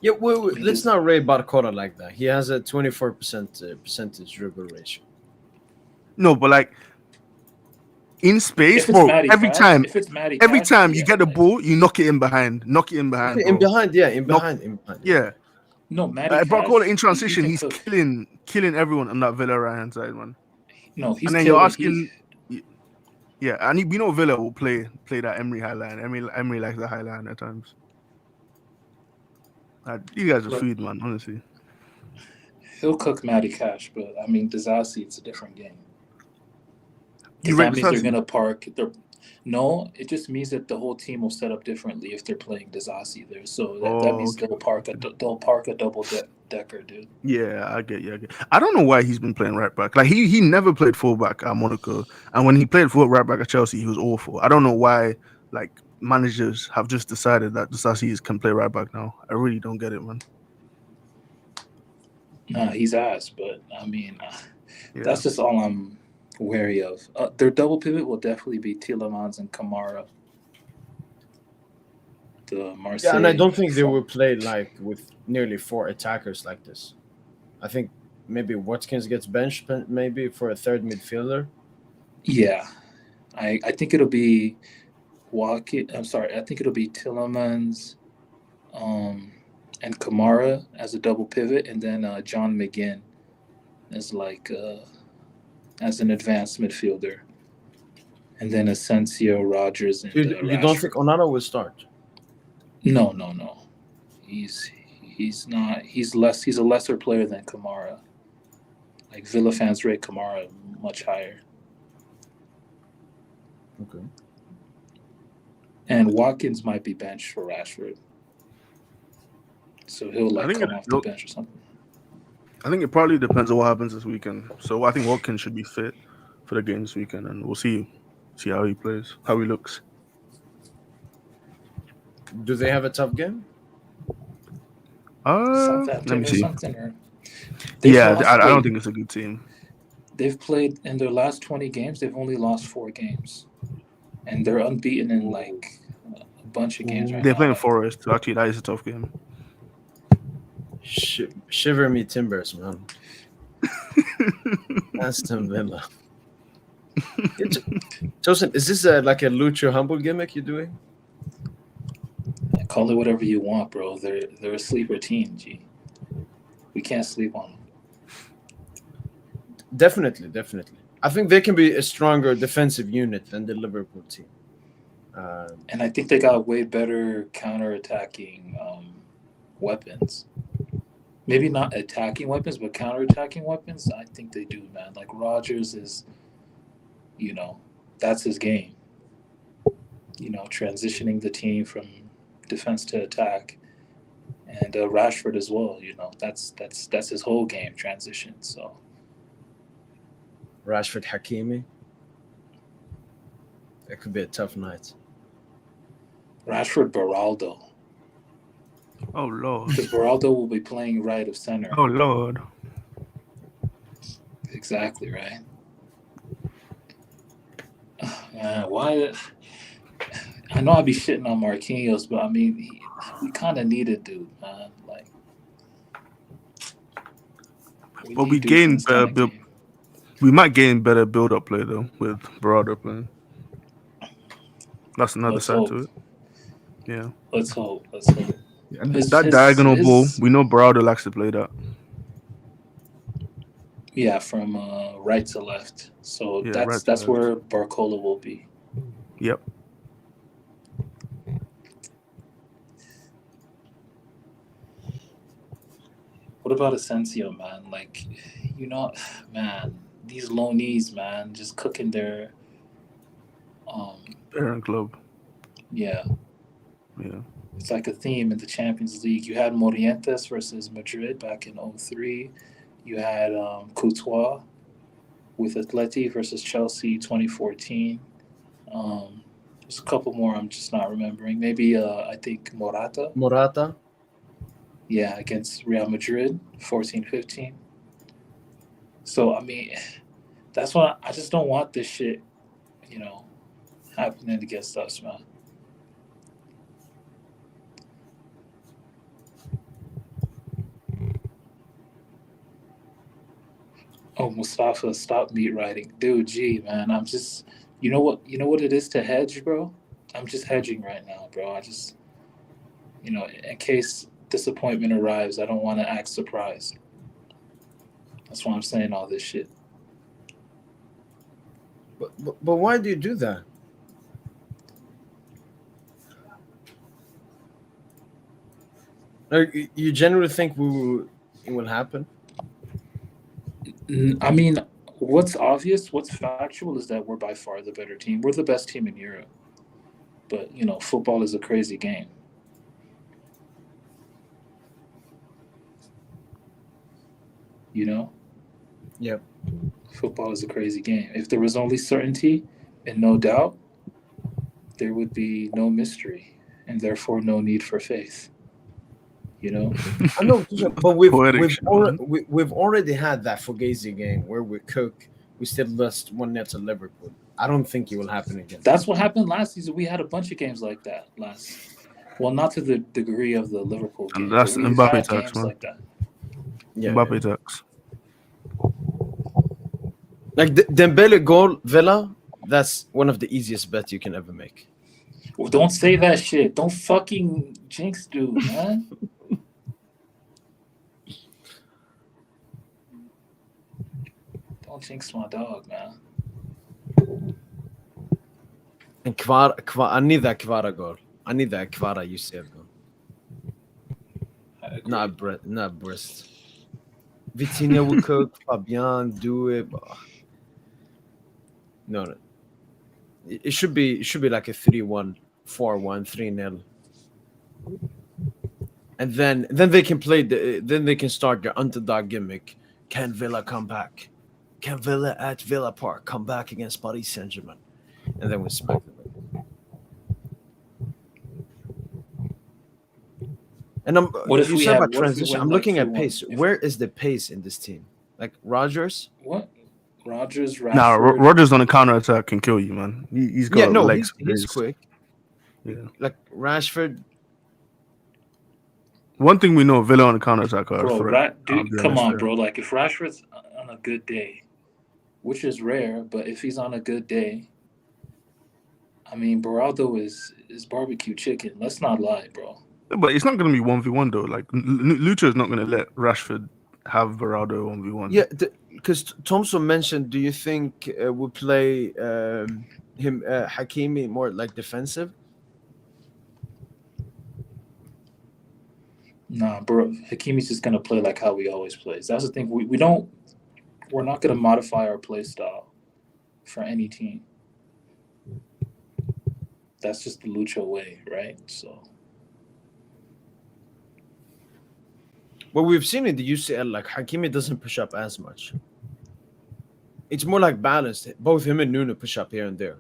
Yeah, let's not rate Barcola like that. He has a 24% percentage dribble ratio.
No, but like in space,
If it's
bro.
Matty
Every
Cash-
time
if it's Matty
every
Cash,
time you
yeah,
get the
like-
ball, you knock it in behind. Knock it in behind.
In
Bro.
behind, yeah, in behind.
Yeah.
No, Matty
Barcola
Cash,
in transition,
he
he's
can cook.
killing everyone on that Villa right hand side, man.
No, he's
And then
killed
you're
it.
asking, yeah, and we know Villa will play that Emery high line. Emery likes the high line at times. You guys are
Look,
food, man. Honestly,
He'll cook Matty Cash, but I mean Disasi, it's a different game.
you
Because
rate
that means they're
Disasi?
gonna park. No, it just means that the whole team will set up differently if they're playing Disasi there. So that means
okay.
they'll park a double decker, dude.
Yeah, I get you. I don't know why he's been playing right back. Like he never played fullback at Monaco, and when he played right back at Chelsea, he was awful. I don't know why. Like managers have just decided that Disasi can play right back now. I really don't get it, man.
Nah, he's ass, but I mean,
Yeah.
that's just all I'm wary of. Their double pivot will definitely be Tielemans and Kamara. The Marseille.
Yeah, and I don't think they will play like with nearly 4 attackers like this. I think maybe Watkins gets benched, maybe for a third midfielder.
Yeah, I think it'll be I think it'll be Tielemans, and Kamara as a double pivot, and then John McGinn as as an advanced midfielder, and then Asensio, Rogers, and
You don't
Rashford.
think Onana will start?
No. He's not. He's a lesser player than Kamara. Like Villa fans rate Kamara much higher.
Okay.
And Watkins might be benched for Rashford, so he'll
I
like
think
come off the bench or something.
I think it probably depends on what happens this weekend. So I think Watkins should be fit for the game this weekend, and we'll see how he plays, how he looks.
Do they have a tough game?
Let me
Southampton or
see.
something, or they've
Yeah,
lost,
I don't
wait,
think it's a good team.
they've played in their last 20 games. They've only lost 4 games, and they're unbeaten in like a bunch of games right
They're
now.
playing
Like,
Forest, so actually that is a tough game.
Shiver me timbers, man. Aston Villa. Joseph, is this like a Lucho Humble gimmick you're doing?
call it whatever you want, bro. They're a sleeper team. G. We can't sleep on them.
Definitely. I think they can be a stronger defensive unit than the Liverpool team.
And I think they got way better counter-attacking weapons. Maybe not attacking weapons, but counter-attacking weapons. I think they do, man. Like Rodgers is, that's his game. Transitioning the team from defense to attack, and Rashford as well. That's his whole game, transition. So
Rashford, Hakimi. It could be a tough night.
Rashford, Beraldo.
Oh Lord.
Because Beraldo will be playing right of center.
Oh Lord.
Exactly right. Man, why? I know I'd be shitting on Marquinhos, but I mean, we kind of need a dude, man. Like,
But we gained better build. We might gain better build-up play though with Beraldo playing. That's another side to it. Yeah.
Let's hope.
Yeah, that diagonal ball, we know Beraldo likes to play that.
Yeah, from right to left. So
Yeah,
that's where Barcola will be.
Yep.
What about Asensio, man? Like, man, these loanees, man, just cooking their
parent club.
Yeah.
Yeah.
It's like a theme in the Champions League. You had Morientes versus Madrid back in 2003. You had Courtois with Atleti versus Chelsea 2014. There's a couple more I'm just not remembering. Maybe I think Morata. Yeah, against Real Madrid 14-15. So I mean, that's why I just don't want this shit, happening against us, man. Oh, Mustafa, stop meat writing. Dude, gee, man, I'm just, you know what it is to hedge, bro? I'm just hedging right now, bro. I just, in case disappointment arrives, I don't want to act surprised. That's why I'm saying all this shit.
But why do you do that? Like, you generally think it will happen?
I mean, what's obvious, what's factual is that we're by far the better team. We're the best team in Europe. But, football is a crazy game.
Yep.
Football is a crazy game. If there was only certainty and no doubt, there would be no mystery and therefore no need for faith.
I know, but we've already had that Fugazi game where we still lost 1-0 to Liverpool. I don't think it will happen again.
That's what happened last season. We had a bunch of games like that well, not to the degree of the Liverpool game.
And that's Mbappe tax, man.
Like that.
Yeah,
Mbappe tax.
Like the Dembele goal, Villa, that's one of the easiest bets you can ever make.
Well, don't say that shit. Don't fucking jinx dude, man. Don't jinx my dog, man.
And I need that Kvara goal. I need that Kvara UCF goal. Not Brest. Vitinha will cook. Fabian do it. But... No. It should be like a 3-1, 4-1, 3-0. And then they can play then they can start their underdog gimmick. Can Villa come back? Can Villa at Villa Park come back against Paris Saint-Germain? And then we smack them. And
What if
you
we
said
have-
about
what if we
transition.
win,
I'm
like,
looking at
2-1?
pace. Where is the pace in this team? Like Rodgers?
What? Rodgers, Rashford.
Nah, Rodgers on a counter attack can kill you, man. He's got
Yeah, no,
legs.
he's quick.
Yeah.
Like Rashford.
One thing we know, Villa on a counter attack are a
Bro,
threat. I'll
dude,
be
come
honest
on,
there.
bro. Like, if Rashford's on a good day, which is rare, but if he's on a good day, I mean, Beraldo is barbecue chicken. Let's not lie, bro.
But it's not going to be 1v1 though. Like Lucha is not going to let Rashford have Beraldo 1v1.
Yeah, because Thompson mentioned, do you think we'll play Hakimi more like defensive?
Nah, bro. Hakimi's just gonna play like how he always plays. That's the thing. We're not gonna modify our play style for any team. That's just the Lucha way, right? So
Well, we've seen in the UCL, like Hakimi doesn't push up as much. It's more like balanced. Both him and Nuno push up here and there,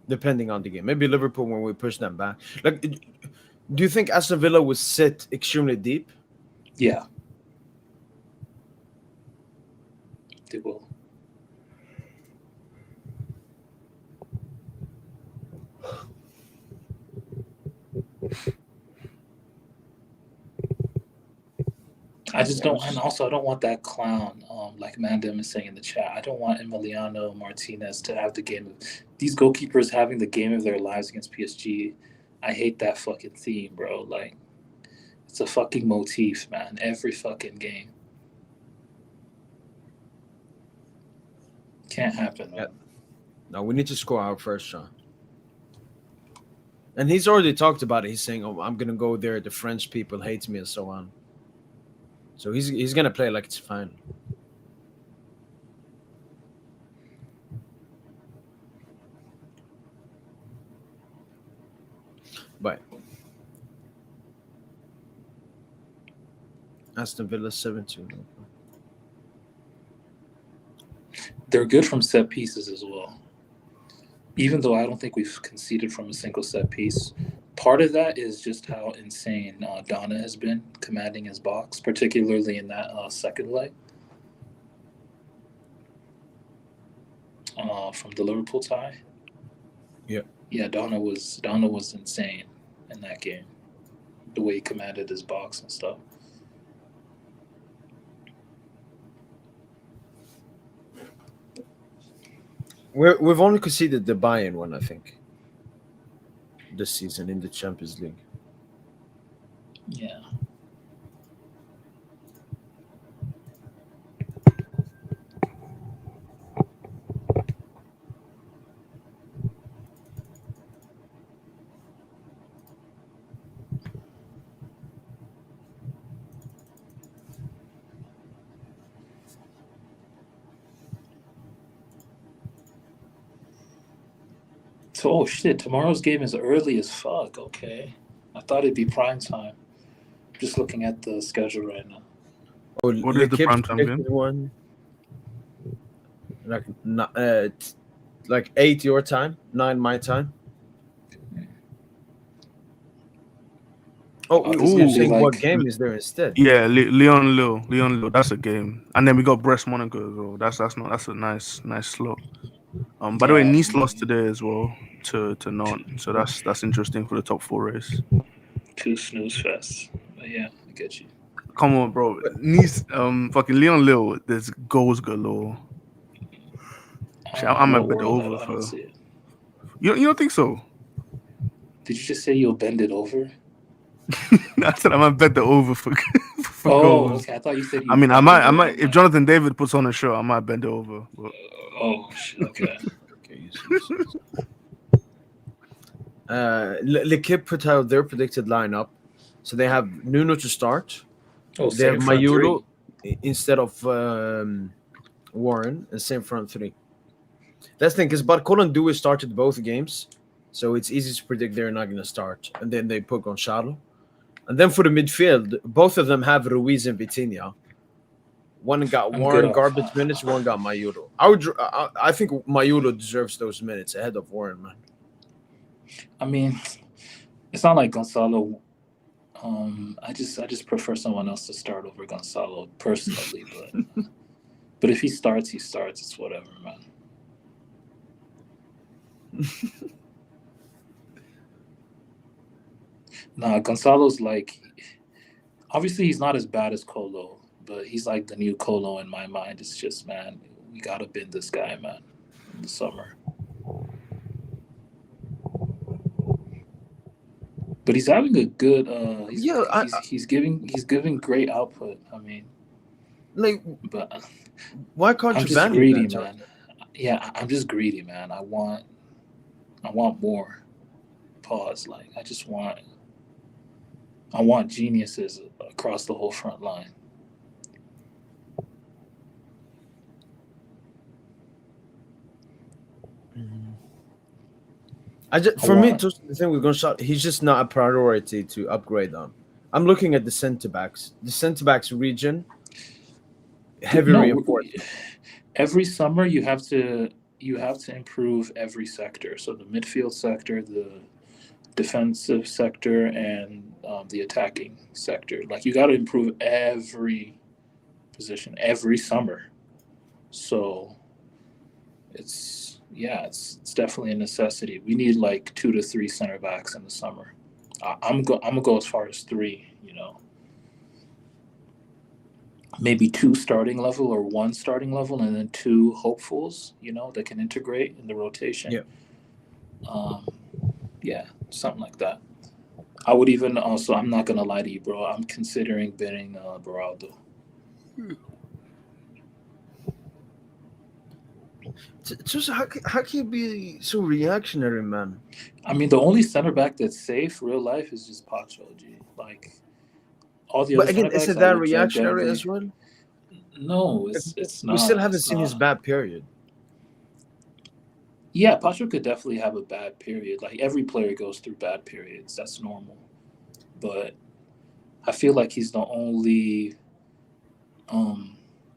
depending on the game. Maybe Liverpool when we push them back. Like, do you think Aston Villa would sit extremely deep?
yeah, they will. I just don't, and also I don't want that clown, like Mandem is saying in the chat. I don't want Emiliano Martinez to have the game of these goalkeepers having the game of their lives against PSG. I hate that fucking theme, bro. Like, it's a fucking motif, man. Every fucking game. Can't happen, man.
No, we need to score our first shot. And he's already talked about it. He's saying, "Oh, I'm gonna go there. The French people hate me and so on." So he's gonna play like it's fine. But Aston Villa 7-2.
They're good from set pieces as well. Even though I don't think we've conceded from a single set piece. Part of that is just how insane Donna has been commanding his box, particularly in that second leg from the Liverpool tie. Yeah, Donna was insane in that game. The way he commanded his box and stuff.
We've only conceded the Bayern one, I think, this season in the Champions League.
Yeah. So, oh shit, tomorrow's game is early as fuck. Okay. I thought it'd be prime time. Just looking at the schedule right now.
Oh,
What is the
Lekip
prime time
predicted
game?
one? Like 8 your time, 9 my time. Oh,
Oh, this
you're
gonna be
saying what
like-
game is there instead?
Yeah, Leon Lille. That's a game. And then we got Brest Monaco as well. That's a nice slot. By the way,
Yeah.
Nice lost today as well to Nantes, so that's interesting for the top 4 race.
2 snooze fests. But yeah, I get you.
Come on, bro. Nice, fucking Leon Lille. There's goals galore. I might bet the over
I don't
for.
see it.
You don't think so?
Did you just say you'll bend it over?
I said I might bet the over for
Oh,
goals.
okay. I thought you said.
I mean, I might. If Jonathan David puts on a show, I might bend it over. But...
Oh, shit, okay.
Okay, Lekip put out their predicted lineup, so they have Nuno to start.
Oh,
They have
same front
Mayuro
three.
instead of Warren, and same front three. That's the thing, because Barcola and Dewey started both games, so it's easy to predict they're not going to start. And then they put Gonçalo. And then for the midfield, both of them have Ruiz and Vitinha. One got
I'm
Warren
good
garbage
off.
minutes, one got Mayuro. I think Mayuro deserves those minutes ahead of Warren, man.
I mean, it's not like Gonçalo. I just prefer someone else to start over Gonçalo personally, but if he starts, he starts. It's whatever, man. Nah, Gonçalo's like, obviously he's not as bad as Colo, but he's like the new Colo in my mind. It's just, man, we gotta bin this guy, man, in the summer. But he's having a good. He's giving great output. I mean,
like,
but
why can't
I'm
you
just
ban him
greedy,
then,
man. Yeah, I'm just greedy, man. I want more. Pause. Like I want geniuses across the whole front line.
The thing with Gonçalo, he's just not a priority to upgrade on. I'm looking at the centre backs. The centre backs region, heavy reinforcement.
Every summer you have to improve every sector. So the midfield sector, the defensive sector, and the attacking sector. Like you got to improve every position every summer. So it's definitely a necessity. We need like 2 to 3 center backs in the summer. I'm gonna go as far as 3. You know, maybe 2 starting level or 1 starting level, and then 2 hopefuls. You know, that can integrate in the rotation.
Yeah.
Something like that. I would even also. I'm not gonna lie to you, bro. I'm considering bidding Beraldo.
Just how can you be so reactionary, man?
I mean, the only center back that's safe, real life, is just Pacho, G. Like all the
But
other
again,
center backs,
is it
I
that
would
reactionary
generally-
as well?
No, it's not.
We still haven't
It's
seen his
not.
bad period.
Yeah, Pacho could definitely have a bad period. Like every player goes through bad periods. That's normal. But I feel like he's the only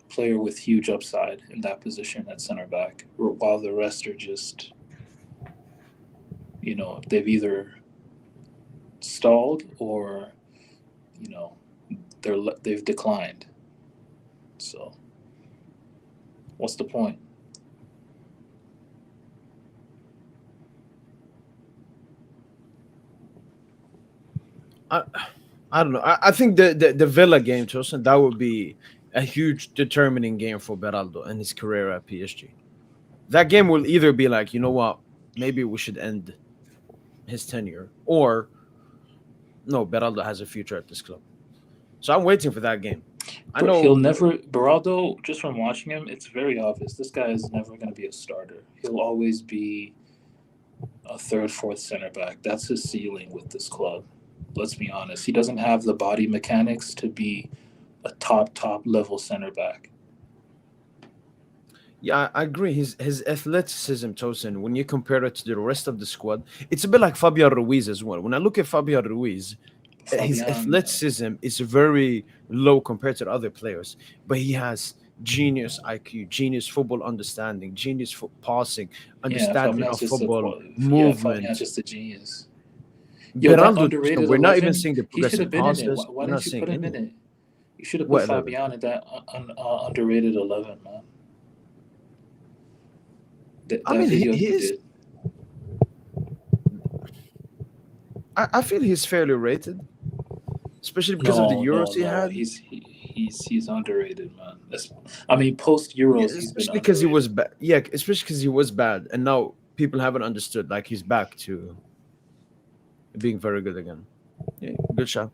player with huge upside in that position at center back, while the rest are just, you know, they've either stalled or, you know, they've declined. So, what's the point?
I don't know. I think the Villa game, Tosin, that would be a huge determining game for Beraldo and his career at PSG. That game will either be like, you know what, maybe we should end his tenure, or no, Beraldo has a future at this club. So I'm waiting for that game. I know
He'll never, Beraldo, just from watching him, it's very obvious. This guy is never going to be a starter. He'll always be a 3rd, 4th center back. That's his ceiling with this club. Let's be honest. He doesn't have the body mechanics to be a top level center back.
Yeah, I agree. His athleticism, Tosin, when you compare it to the rest of the squad, it's a bit like Fabian Ruiz as well. When I look at Fabian Ruiz, his athleticism is very low compared to other players, but he has genius IQ, genius football understanding, genius passing, understanding of football, movement.
Fabian's just a genius.
Beraldo, we're not even seeing the
He should have
progressive
been in it.
passes.
Why
We're not
didn't you
seeing
put him
any.
in it? You should have
What
put
11?
Fabian in that underrated 11, man. That video you did.
I feel he's fairly rated, especially because of the Euros he had.
He's underrated, man. I mean, post Euros, he's been
especially because he
underrated.
was bad. Yeah, especially because he was bad, and now people haven't understood. Like he's back to being very good again. Yeah, good shot.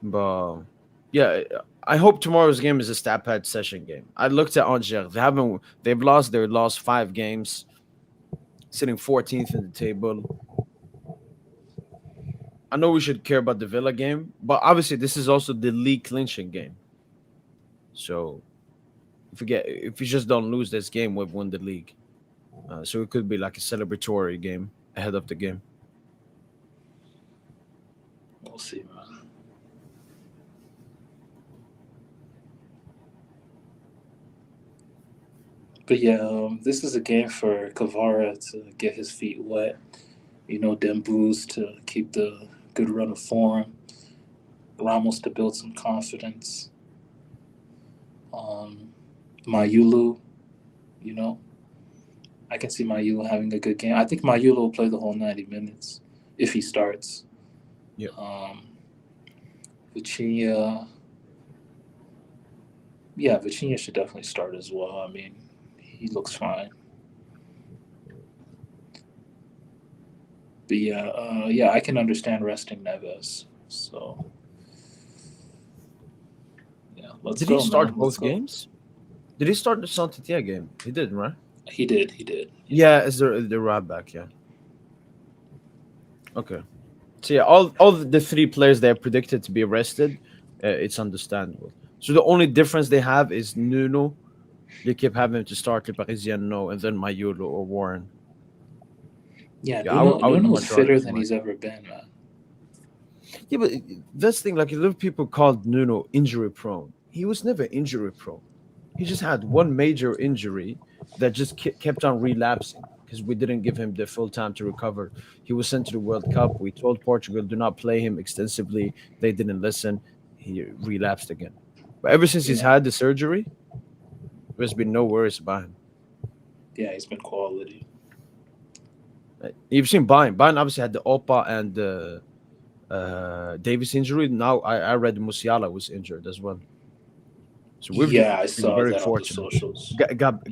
But yeah, I hope tomorrow's game is a stat pad session game. I looked at Angers. They've lost their last 5 games, sitting 14th in the table. I know we should care about the Villa game, but obviously this is also the league clinching game. So if we just don't lose this game, we've won the league. So it could be like a celebratory game ahead of the game.
We'll see, man. But yeah, this is a game for Kvara to get his feet wet. Dembouz to keep the good run of form. Ramos to build some confidence. Mayulu, I can see Mayulu having a good game. I think Mayulu will play the whole 90 minutes if he starts.
Yeah.
Vitinha. Yeah, Vitinha should definitely start as well. I mean, he looks fine. But yeah, I can understand resting Neves. So yeah, let's
Did
go.
he start
man.
both games? Did he start the Saint-Étienne game? He did, right?
He did.
Yeah, as the right back, yeah. Okay. So yeah, all the three players they are predicted to be arrested, it's understandable. So the only difference they have is Nuno. They keep having to start the Parisien, no, and then Mayolo or Warren.
Yeah,
Yeah, I would
Nuno's
much rather
fitter
see
than he's ever been, man.
Yeah, but that's the thing. Like a lot of people called Nuno injury prone. He was never injury prone. He just had one major injury that just kept on relapsing because we didn't give him the full time to recover. He was sent to the World Cup. We told Portugal do not play him extensively. They didn't listen. He relapsed again. But ever since he's had the surgery, there's been no worries about him.
Yeah, he's been quality.
You've seen Bayern. Bayern obviously had the Opa and Davis injury. Now I read Musiala was injured as well. So we've
I
been
saw
very
that
fortunate.
on the socials.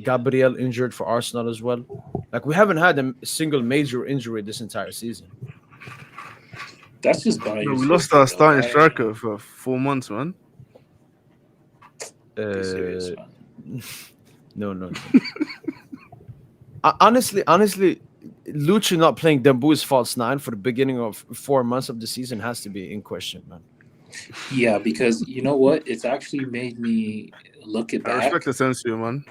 Gabriel injured for Arsenal as well. Like we haven't had a single major injury this entire season.
That's just Bayern's
We lost
history,
our
though.
starting striker for 4 months, man.
Be serious, man.
No. Honestly, Lucho not playing Dembouz false nine for the beginning of 4 months of the season has to be in question, man.
Yeah, because you know what? It's actually made me look at
I
back.
respect Asensio, man.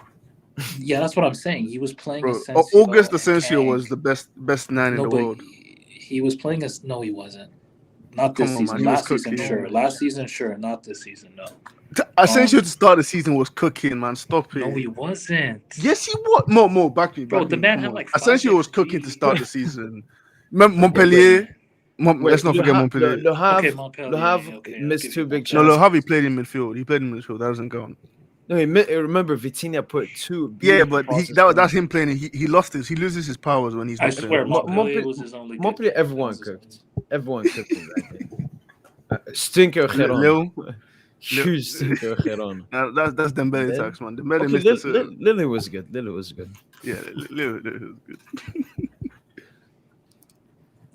Yeah, that's what I'm saying. He was playing
Bro,
Asensio.
August Asensio was the best nine in
No,
the
but
world.
he was playing as no, he wasn't. Not this
Come on,
season.
man. He was
Last season,
cooking.
sure. Last season, sure. Not this season, no.
Asensio to start the season was cooking, man. Stop it.
No, he wasn't.
Yes, he was. Mo, back me.
Bro, the man had like 5
Asensio was
XG.
cooking to start the season. Montpellier. Let's not forget Montpellier.
Le Havre
Okay,
missed two big
No,
chances.
Le Havre played in midfield. He played in midfield. That doesn't count.
No, remember Vitinha put two.
Yeah, but that's him playing. He lost his. He loses his powers when he's not
I swear,
playing.
Montpellier was his only.
Montpellier, everyone cooked. Everyone cooked in that game. Stinker Geron. Huge stinker Geron.
That's Dembele tax, man. Dembele missed it.
Lily was good.
Yeah, Lily was good.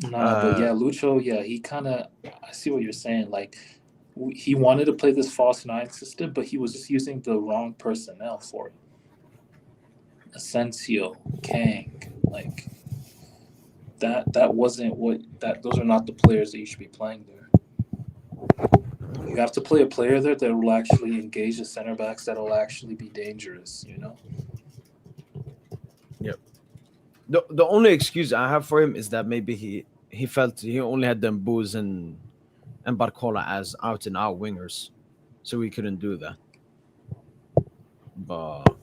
Nah, but yeah, Lucho, yeah, he kind of. I see what you're saying. Like, he wanted to play this false nine system, but he was just using the wrong personnel for it. Asensio, Kang, like that wasn't what that. Those are not the players that you should be playing there. You have to play a player there that will actually engage the center backs, that will actually be dangerous.
Yep. The only excuse I have for him is that maybe he felt he only had Dembouz and Barcola as out and out wingers, so he couldn't do that. But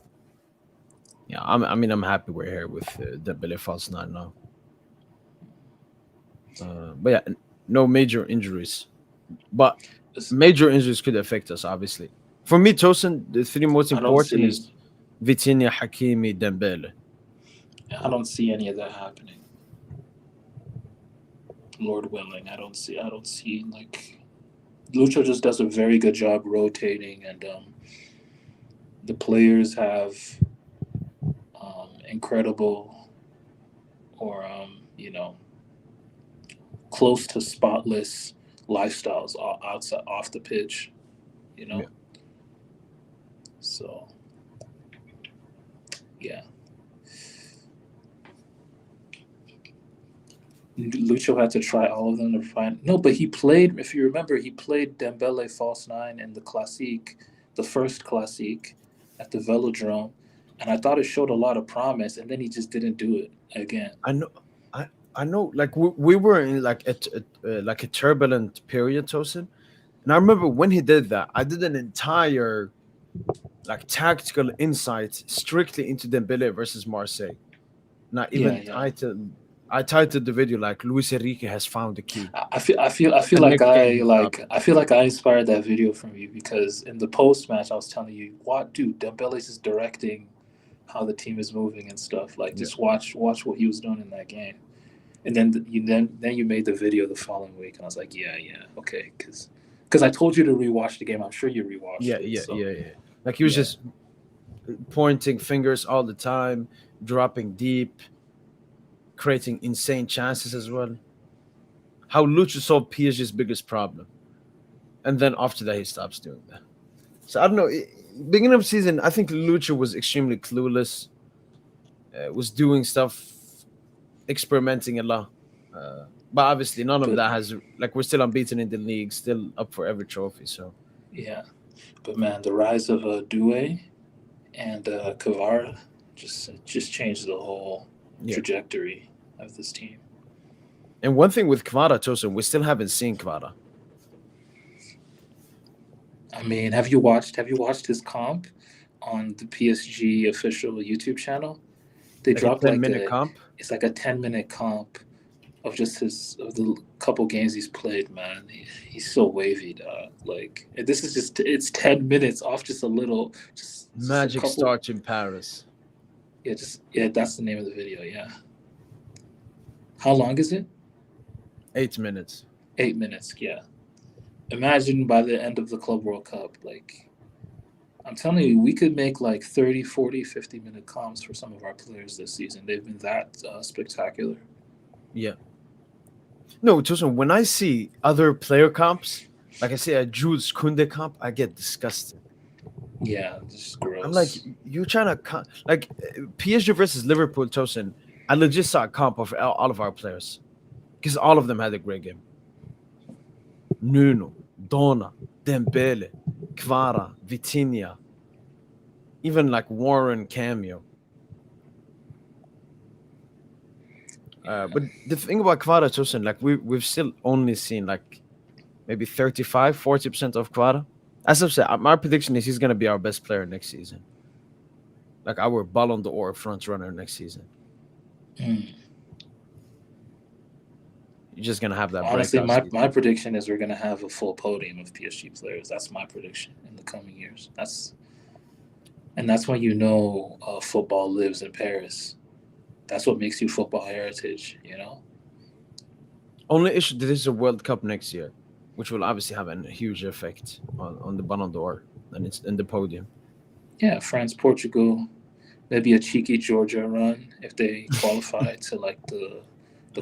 yeah, I'm happy we're here with Dembele false nine now. But yeah, no major injuries, but major injuries could affect us. Obviously, for me, Tosin, the three most important is Vitinha, Hakimi, Dembele.
I don't see any of that happening. Lord willing, I don't see like Lucho just does a very good job rotating, and the players have incredible or close to spotless lifestyles outside off the pitch,
Yeah.
So yeah. Lucho had to try all of them to find. No, but he played. If you remember, he played Dembele false nine in the Classique, the first Classique, at the Velodrome, and I thought it showed a lot of promise. And then he just didn't do it again.
I know, I know. Like we were in like a turbulent period, Tosin, and I remember when he did that. I did an entire like tactical insight strictly into Dembele versus Marseille. Not even
Yeah.
I titled the video like Luis Enrique has found the key.
I feel
And
like
next game he dropped it.
I feel like I inspired that video from you because in the post match I was telling you, what dude, Dembele's just directing how the team is moving and stuff. Like just watch what he was doing in that game. And then you made the video the following week and I was like, yeah, okay, because I told you to rewatch the game. I'm sure you rewatched it.
Yeah. Like he was just pointing fingers all the time, dropping deep, creating insane chances as well. How Lucho solved PSG's biggest problem. And then after that, he stops doing that. So I don't know. Beginning of season, I think Lucho was extremely clueless, was doing stuff, experimenting a lot. But obviously, none of that has, like, we're still unbeaten in the league, still up for every trophy. So,
yeah. But man, the rise of Doué and Kvara just changed the whole trajectory of this team.
And one thing with Kvara, Tosin, we still haven't seen Kvara.
I mean, have you watched his comp on the PSG official YouTube channel? They dropped like
minute comp.
It's like a 10-minute comp of just of the couple games he's played. Man, he's so wavy, dog. Like this is it's 10 minutes off just a little
Magic starts in Paris.
Yeah, that's the name of the video. Yeah. How long is it?
8 minutes.
8 minutes. Yeah. Imagine by the end of the Club World Cup, like, I'm telling you, we could make like 30, 40, 50-minute comps for some of our players this season. They've been that spectacular.
Yeah. No, Tosin, when I see other player comps, like I say a Jules Koundé comp, I get disgusted.
Yeah, just gross.
I'm like, you're trying to like PSG versus Liverpool, Tosin. I legit saw a comp of all of our players because all of them had a great game. Nuno, Dona, Dembele, Kvara, Vitinha, even like Warren cameo. But the thing about Kvara, Tosin, like we've still only seen like maybe 35-40% of Kvara. As I've said, my prediction is he's going to be our best player next season. Like our Ballon d'Or front runner next season. You're just going to have that.
Honestly, my prediction is we're going to have a full podium of PSG players. That's my prediction in the coming years. That's when you know football lives in Paris. That's what makes you football heritage, you know?
Only issue, this is a World Cup next year, which will obviously have a huge effect on the Ballon d'Or and it's in the podium.
Yeah, France, Portugal, maybe a cheeky Georgia run if they qualify to like the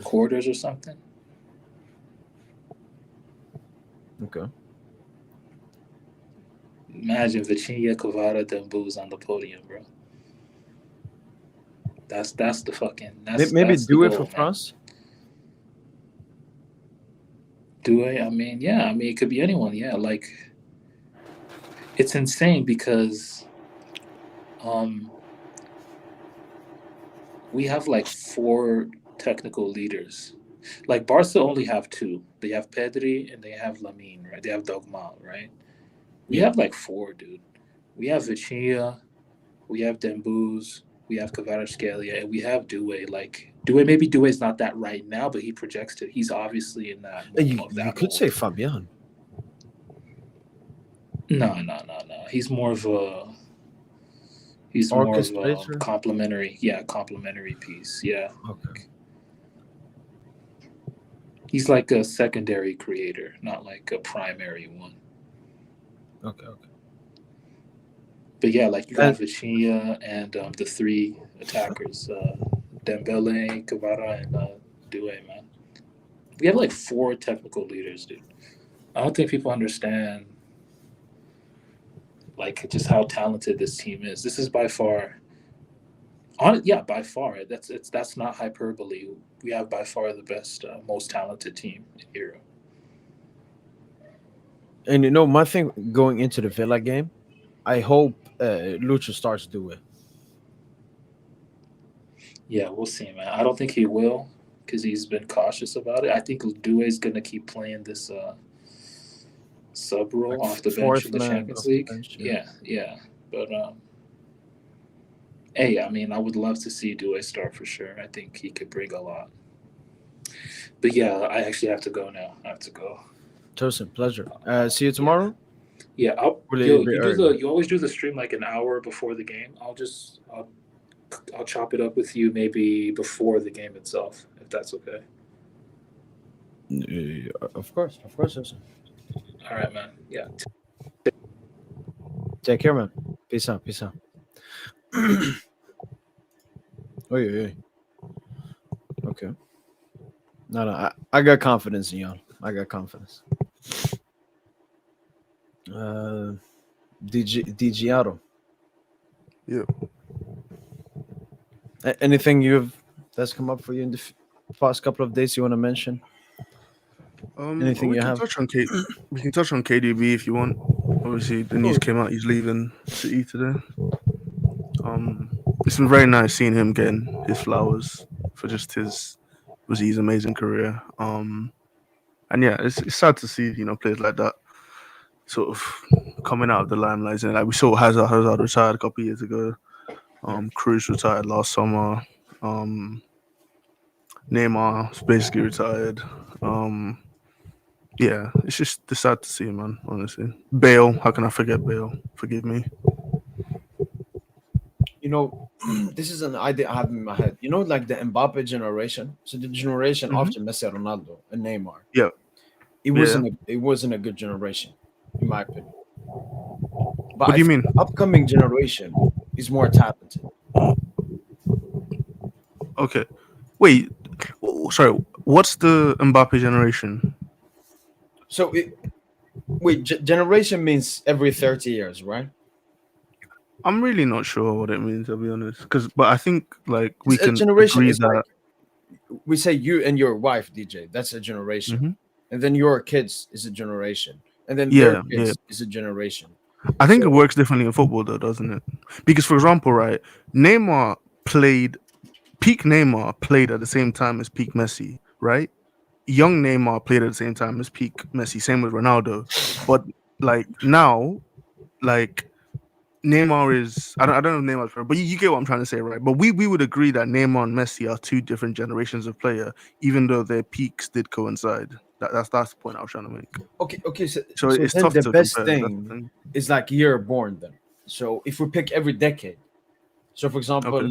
quarters or something.
Okay.
Imagine Vitinha, Kvara, Dembouz on the podium, bro. That's the fucking.
Maybe
that's
do
the
it
goal,
for
man.
France.
Do it? I mean, yeah. I mean, it could be anyone. Yeah, like it's insane because, we have like 4 technical leaders. Like Barca only have 2. They have Pedri and they have Lamine, right? They have Dogmal, right? We have like 4, dude. We have Vitinha, we have Dembouz, we have Kvaratskhelia, and we have Doué. Like maybe Doué's not that right now, but he projects to. He's obviously in that.
You could say Fabian.
No. He's more of a. He's more of a complementary piece. Yeah.
Okay.
He's like a secondary creator, not like a primary one.
Okay.
But yeah, like you got Vitinha and the 3 attackers, Dembele, Kvara, and Doué, man. We have like 4 technical leaders, dude. I don't think people understand like just how talented this team is. This is by far Yeah, by far. That's not hyperbole. We have by far the best, most talented team in Europe.
And my thing going into the Villa game, I hope Lucha starts do it.
Yeah, we'll see, man. I don't think he will because he's been cautious about it. I think Due is going to keep playing this sub role
Like
off the bench
fourth
in the
man
Champions
off the
League.
bench,
Yeah. But hey, I mean, I would love to see Due start for sure. I think he could bring a lot. But yeah, I actually have to go now. I have to go.
Tosin, pleasure. See you tomorrow.
Yeah,
Really
yo,
bit
you
early.
you always do the stream like an hour before the game. I'll chop it up with you maybe before the game itself, if that's okay.
Of course, Tosin.
All right, man. Yeah.
Take care, man. Peace out. Oi. Okay. No, I got confidence in y'all. I got confidence. DG Auto.
Yeah.
Anything that's come up for you in the past couple of days you want to mention? Anything
we
you
can
have?
touch on we can touch on KDB if you want. Obviously, the news came out he's leaving City today. It's been very nice seeing him getting his flowers for just his amazing career. And yeah, it's sad to see players like that sort of coming out of the limelight. And like we saw Hazard retired a couple of years ago. Cruz retired last summer. Neymar's basically retired. Yeah, it's just sad to see, man. Honestly, Bale. How can I forget Bale? Forgive me.
This is an idea I have in my head. Like the Mbappe generation. So the generation after Messi, Ronaldo, and Neymar.
Yeah.
It wasn't a good generation, in my opinion. But
What do you mean?
The upcoming generation is more talented.
Okay. Wait. Sorry. What's the Mbappe generation?
So generation means every 30 years, right?
I'm really not sure what it means, to be honest. But I think like we
A
can
generation
agree
is
that
like, we say you and your wife, DJ. That's a generation,
Mhm.
and then your kids is a generation, and then
Yeah,
their kids is a generation.
I think
So-
it works differently in football, though, doesn't it? Because, for example, right, peak Neymar played at the same time as peak Messi, right? Young Neymar played at the same time as peak Messi. Same with Ronaldo, but like now, like Neymar is I don't know Neymar's, but you get what I'm trying to say, right? But we would agree that Neymar and Messi are two different generations of player, even though their peaks did coincide. That's the point I was trying to make.
Okay.
So it's
then
tough
the
to
best
compare. That's the
thing
thing.
is like year born. Then, so if we pick every decade, so for example,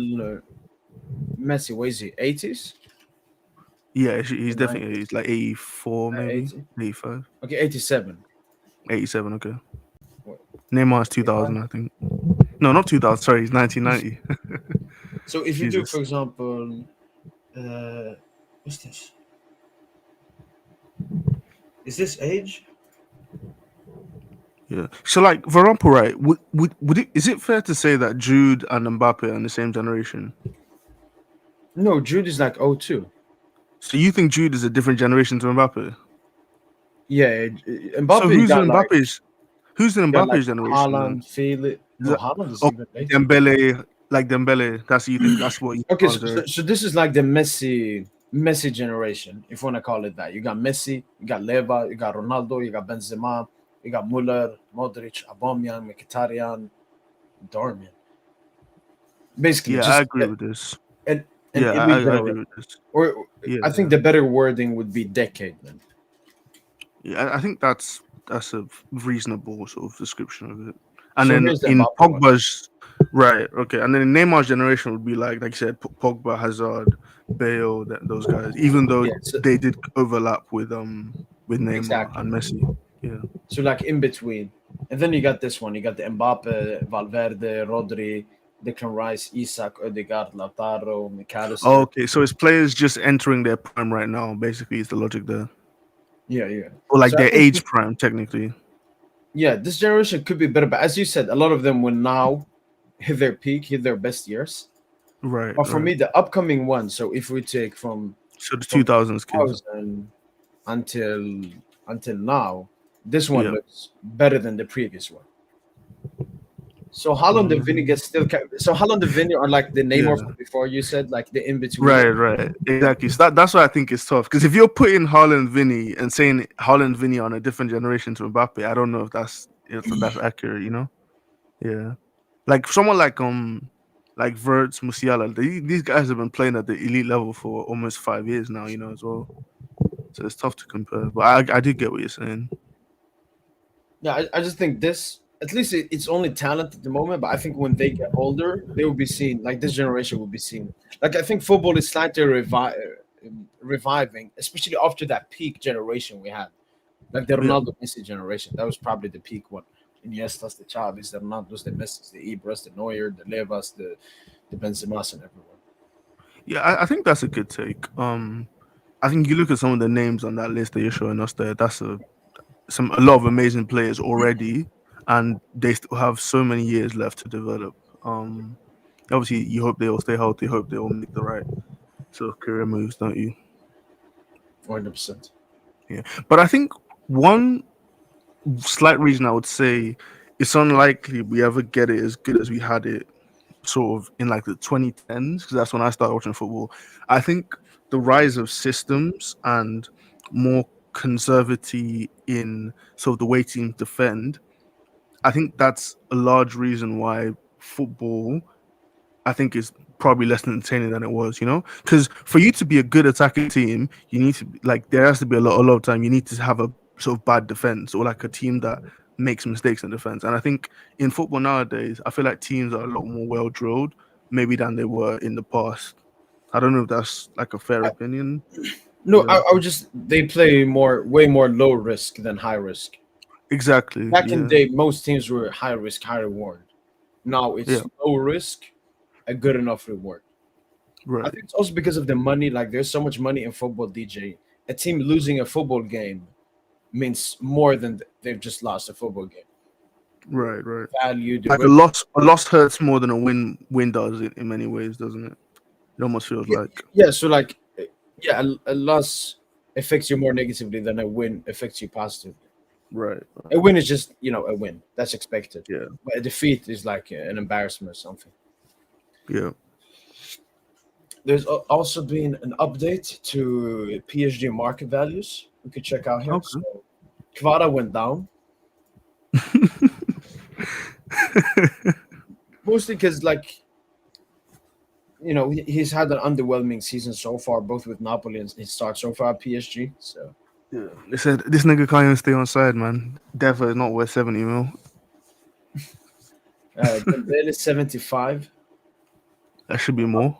Messi, what is he? 80s?
Yeah, he's definitely he's like 84, maybe
80?
85,
Okay, 87.
87. Okay.
What?
Neymar's 2000, I think. No, not 2000. Sorry, he's 1990.
So if you do,
Jesus.
for example, what's this? Is this age?
Yeah. So, like, for example, right? Is it fair to say that Jude and Mbappe are in the same generation?
No, Jude is like 02.
So you think Jude is a different generation to Mbappe?
Yeah, Mbappe.
So who's in
got
Mbappe's? Who's in
you got
Mbappe's
like
generation? Then?
Haaland, Felix. No, Haaland is even later.
Dembele, like Dembele. That's you think. That's what you
Okay,
answer.
so this is like the Messi generation, if you want to call it that. You got Messi, you got Leva, you got Ronaldo, you got Benzema, you got Muller, Modric, Aubameyang, Mkhitaryan, Darmian. Basically,
Yeah,
just
I agree with this.
an
Yeah,
elite
I
generation.
agree with this.
Or
Yeah,
I think the better wording would be decade then.
Yeah, I think that's a reasonable sort of description of it. And
So
then
here's the
in
Mbappe one.
Pogba's right, okay, and then in Neymar's generation would be like you said, Pogba, Hazard, Bale, those guys. Even though
Yeah, so-
they did overlap with Neymar
Exactly.
and Messi. Yeah,
So like in between. And then you got this one. You got the Mbappe, Valverde, Rodri, Declan Rice, Isak, Odegaard, Lautaro, McAllister.
oh, okay, so it's players just entering their prime right now. Basically, is the logic there,
Yeah.
or like
So I
their
think
age prime technically.
Yeah, this generation could be better, but as you said, a lot of them will now hit their peak, hit their best years.
Right.
But for
right.
me, the upcoming one. So if we take from
So the 2000s kids.
2000 until now, this one
Yeah.
looks better than the previous one. So Holland and Vinny gets still. So Holland and Vinny are like the Neymar
Yeah.
from before. You said like the in between.
Right. Exactly. So that's why I think it's tough. Because if you're putting Haaland Vinny and saying Haaland Vinny on a different generation to Mbappe, I don't know if that's accurate, you know? Yeah. Like someone like Verts, Musiala, these guys have been playing at the elite level for almost 5 years now, you know, as well. So it's tough to compare. But I do get what you're saying.
Yeah, I just think this. At least it's only talent at the moment, but I think when they get older, they will be seen. Like this generation will be seen. Like I think football is slightly reviving, especially after that peak generation we had. Like the
Yeah.
Ronaldo Messi generation, that was probably the peak one. Iniestas, the Chavis, the Ronaldos, the Messis, the Ibras, the Neuer, the Levas, the Benzemas, and everyone.
Yeah, I think that's a good take. I think you look at some of the names on that list that you're showing us there. That's a lot of amazing players already, and they still have so many years left to develop. Obviously, you hope they all stay healthy. Hope they all make the right sort of career moves, don't you?
100%.
Yeah, but I think one slight reason I would say it's unlikely we ever get it as good as we had it sort of in like the 2010s, because that's when I started watching football. I think the rise of systems and more conservative in sort of the way teams defend, I think that's a large reason why football, I think, is probably less entertaining than it was, you know? Because for you to be a good attacking team, you need to there has to be a lot of time. You need to have a sort of bad defense or like a team that makes mistakes in defense. And I think in football nowadays, I feel like teams are a lot more well drilled, maybe than they were in the past. I don't know if that's like a fair opinion.
No,
Yeah,
I would just they play way more low risk than high risk.
exactly.
Back in
Yeah,
the day, most teams were high risk, high reward. Now
yeah,
it's low risk, a good enough reward. I
right,
think it's also because of the money. Like there's so much money in football, DJ. A team losing a football game means more than they've just lost a football game.
right.
Value, the
Like a loss hurts more than a win does in many ways, doesn't it? It almost feels
yeah,
like.
yeah. So like, yeah, a loss affects you more negatively than a win affects you positively.
Right.
A win is just a win that's expected,
Yeah.
but a defeat is like an embarrassment or something.
Yeah.
There's also been an update to PSG market values. We could check out here.
Okay.
So Kvara went down mostly because he's had an underwhelming season so far, both with Napoli and his start so far at PSG. So
Yeah. They said this nigga can't even stay on side, man. Definitely not worth 70 mil.
Dembele 75
That should be more.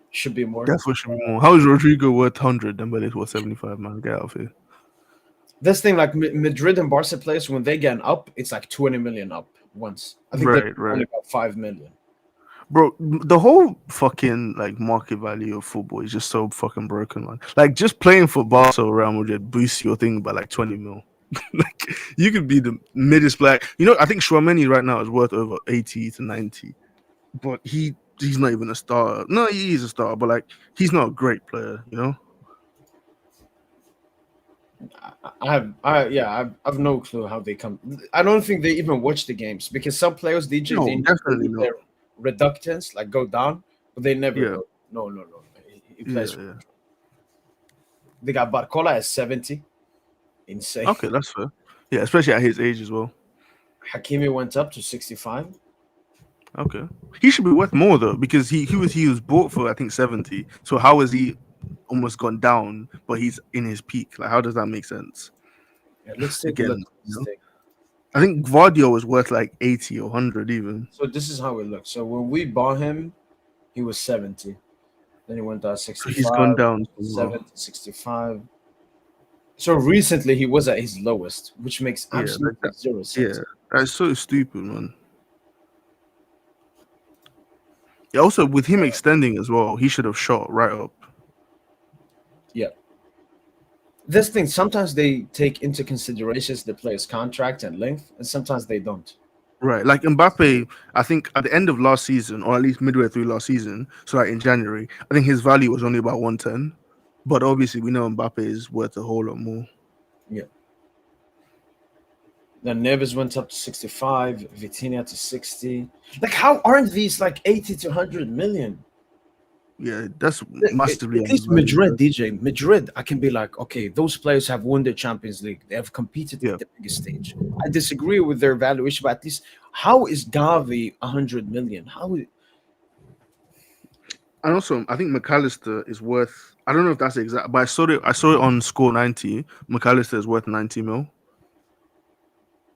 should be more.
Definitely should be more. How is Rodrigo worth 100? Dembele's worth 75, man. Get out of here.
This thing, like Madrid and Barca players, when they get up, it's like 20 million up once. I think they're only about 5 million.
Bro, the whole fucking like market value of football is just so fucking broken, man. Like just playing for Barca or Real Madrid boosts your thing by like 20 mil. Like you could be the middest black. I think Chouameni right now is worth over 80 to 90. But he's not even a star. No, he is a star, but like he's not a great player, you know?
I've no clue how they come. I don't think they even watch the games because some players, DJ,
No,
they
definitely not.
their reductance like go down, but they never
Yeah.
go. No. He
Yeah,
plays.
yeah.
They got Barcola at 70, insane.
Okay, that's fair. Yeah, especially at his age as well.
Hakimi went up to 65.
Okay, he should be worth more though because he was bought for I think 70. So how has he almost gone down, but he's in his peak? Like, how does that make sense?
Yeah, let's take a
Again,
look at this thing.
I think Gvardio was worth like 80 or 100 even.
So this is how it looks. So when we bought him, he was 70. Then he went down 65.
He's gone down.
70, 65. So recently he was at his lowest, which makes
Yeah,
absolutely zero sense.
Yeah, that's so stupid, man. Yeah, also with him extending as well, he should have shot right up.
Yeah. This thing, sometimes they take into considerations the player's contract and length, and sometimes they don't.
Right, like Mbappe, I think at the end of last season, or at least midway through last season, so like in January, I think his value was only about 110. But obviously, we know Mbappe is worth a whole lot more.
Yeah. Then Neves went up to 65, Vitinha to 60. Like, how aren't these like 80 to 100 million?
Yeah, that's
At
massively
least
undervalued.
Madrid, DJ. Madrid, I can be like, okay, those players have won the Champions League. They have competed
Yeah.
at the biggest stage. I disagree with their valuation, but at least how is Gavi 100 million?
And also, I think McAllister is worth. I don't know if that's the exact, but I saw it. I saw it on Score 90. McAllister is worth 90 mil.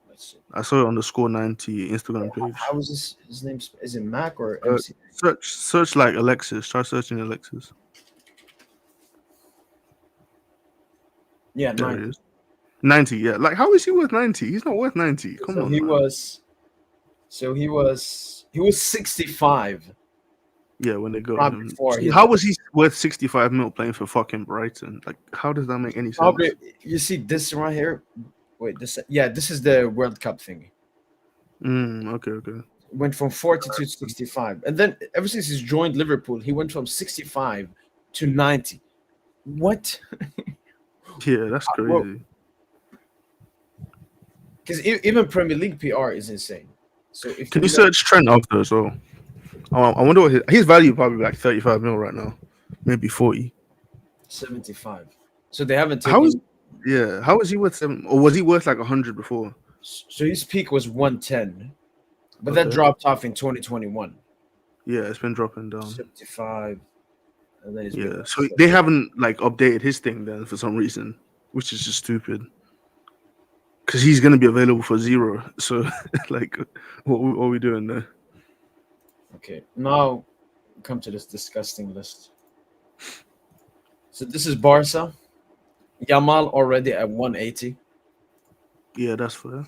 Let's see.
I saw it on the Score 90 Instagram page.
How is this? His name is it Mac or
Uh,
MC?
search like Alexis. Try searching Alexis.
Yeah,
There
90.
it is. 90. Yeah, like how is he worth 90? He's not worth 90. Come
So
on,
he
man.
was. So he was 65
Yeah, when they got
right
him.
before he
How
left.
was he worth 65 mil playing for fucking Brighton? Like, how does that make any sense?
Probably you see this right here. Wait, this is the World Cup thingy.
Okay.
Went from 42 to 65, and then ever since he's joined Liverpool, he went from 65 to 90. What?
Yeah, that's
Well,
crazy.
Because even Premier League PR is insane. So if
Can you search Trent after as well? I wonder what his value probably like 35 mil right now, maybe 40.
75, so they haven't
How is
taken.
how is he worth 7, or was he worth like 100 before?
So his peak was 110, but that
Okay.
dropped off in 2021.
Yeah, it's been dropping down.
75, and then he's
Yeah, so they haven't like updated his thing then for some reason, which is just stupid. Because he's gonna be available for 0. So like, what are we doing there?
Okay, now come to this disgusting list. So this is Barca. Yamal already at 180.
Yeah, that's fair.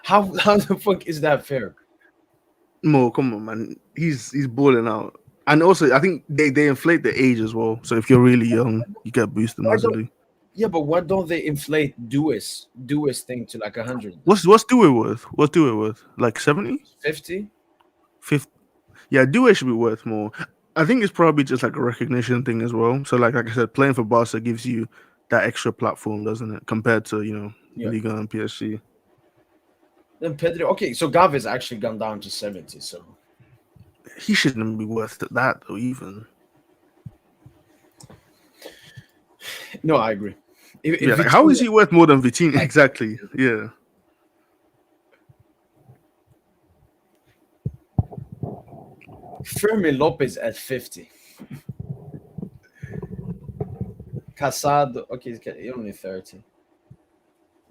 How the fuck is that fair?
Mo, come on, man. He's balling out. And also, I think they inflate the age as well. So if you're really young, you get boosted
Why don't-
massively.
Yeah, but why don't they inflate Duis thing to like 100?
What's Dewey worth? What's Dewey worth? Like 70?
50?
50? Yeah, Dewey should be worth more. I think it's probably just like a recognition thing as well. So like I said, playing for Barca gives you that extra platform, doesn't it? Compared to,
Yeah.
Ligue and PSG.
Then Pedro. Okay, so Gavi's actually gone down to 70. So
He shouldn't be worth that though, even.
no, I agree. If
Yeah, like, how is he worth more than Vitinha? Exactly. Yeah.
Fermin Lopez at 50. Casado, okay, he's only 30.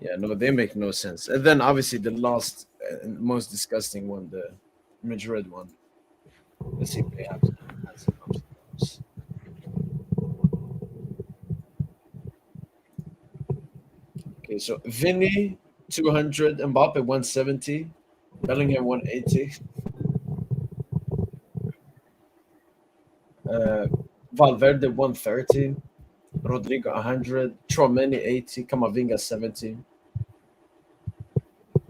Yeah, no, they make no sense. And then obviously the last and most disgusting one, the Madrid one. Let's see if they have some numbers. Okay, so Vinny 200, Mbappe 170, Bellingham 180. Valverde 130, Rodrigo 100, Tchouaméni 80, Camavinga 70.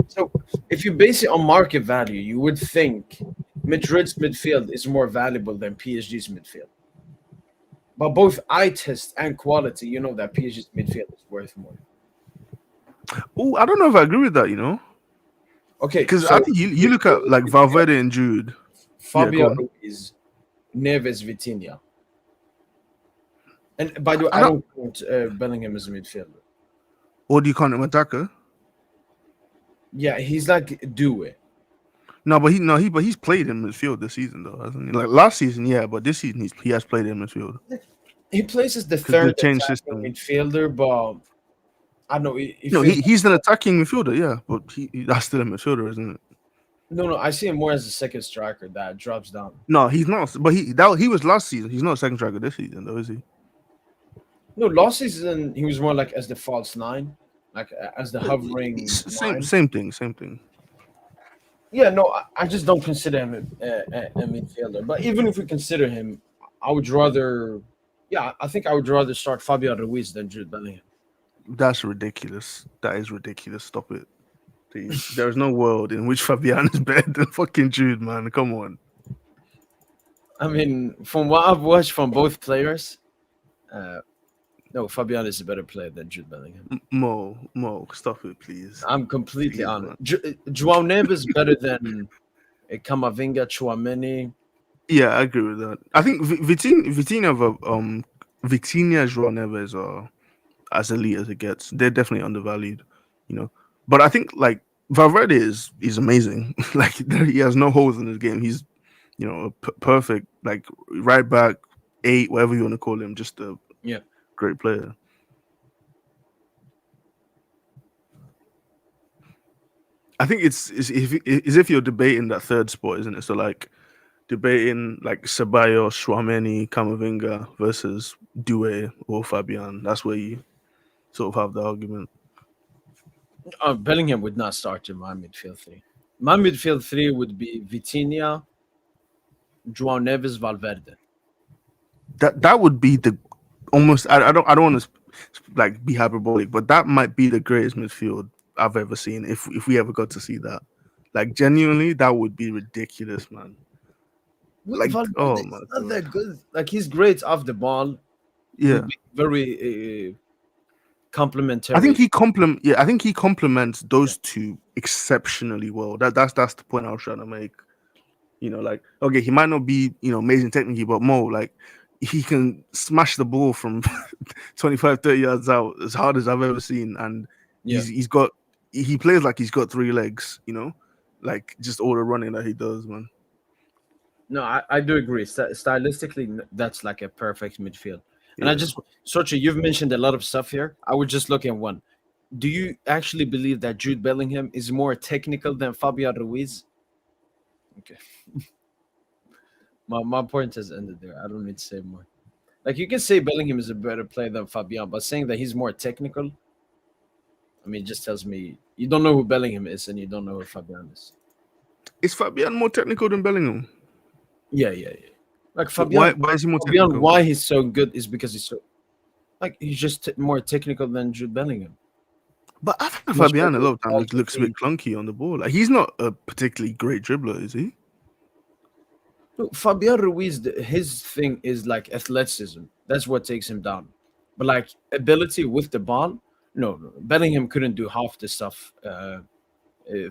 So if you base it on market value, you would think Madrid's midfield is more valuable than PSG's midfield. But both eye test and quality, you know that PSG's midfield is worth more.
Oh, I don't know if I agree with that,
Okay,
Because
so
I think you look at like Valverde and Jude.
Fabio
go on.
Ruiz, Neves, Vitinha. And by the way,
I
I don't count Bellingham as a midfielder.
Or do you count him attacker?
Yeah, he's like Due.
No, but he's played in midfield this season though, hasn't he? Like last season, yeah, but this season he has played in midfield.
He plays as the
'Cause they
third
changed
attacking
system.
midfielder, but I don't know.
No, he's an attacking midfielder, yeah, but that's still a midfielder, isn't it?
No, I see him more as a second striker that drops down.
No, he's not. But he was last season. He's not a second striker this season, though, is he?
No, last season he was more like as the false nine, like as the hovering nine.
Same thing.
Yeah, no, I just don't consider him a midfielder. But even if we consider him, I would rather. Yeah, I think I would rather start Fabio Ruiz than Jude Bellingham.
That's ridiculous. That is ridiculous. Stop it. Please. There's no world in which Fabian is better than fucking Jude, man. Come on.
I mean, from what I've watched from both players, no, Fabian is a better player than Jude Bellingham.
Mo, stop it, please.
I'm completely
Please,
honest.
man.
João Neves is better than Camavinga, Chouameni.
Yeah, I agree with that. I think Vitinha, João Neves are as elite as it gets. They're definitely undervalued, you know. But I think like Valverde is amazing. Like he has no holes in his game. He's a perfect like right back, 8, whatever you want to call him. Just a great player. I think it's if you're debating that third spot, isn't it? So like debating like Ceballos, Chouameni, Camavinga versus Doué or Fabian. That's where you sort of have the argument.
Bellingham would not start in my midfield 3. My midfield 3 would be Vitinha, João Neves, Valverde.
That would be the almost. I don't want to like be hyperbolic, but that might be the greatest midfield I've ever seen. If we ever got to see that, like genuinely, that would be ridiculous, man. Like, oh my
not that good. Like he's great off the ball.
Yeah,
very complementary.
I think he complements those two exceptionally well. That's the point I was trying to make. Like okay, he might not be amazing technically, but Mo, like he can smash the ball from 25, 30 yards out as hard as I've ever seen, and he plays like he's got 3 legs. Like just all the running that he does, man.
No, I do agree. Stylistically, that's like a perfect midfield. And I just, Sochi, you've mentioned a lot of stuff here. I would just look at one. Do you actually believe that Jude Bellingham is more technical than Fabian Ruiz? Okay. My point has ended there. I don't need to say more. Like you can say Bellingham is a better player than Fabian, but saying that he's more technical, I mean, it just tells me you don't know who Bellingham is and you don't know who Fabian is.
Is Fabian more technical than Bellingham?
Yeah. Like Fabian,
why is he more technical?
Why he's so good is because he's so he's just more technical than Jude Bellingham.
But I think Fabian a lot of times looks a bit clunky on the ball. Like he's not a particularly great dribbler, is he?
No, Fabian Ruiz, his thing is like athleticism. That's what takes him down. But like ability with the ball, no. Bellingham couldn't do half the stuff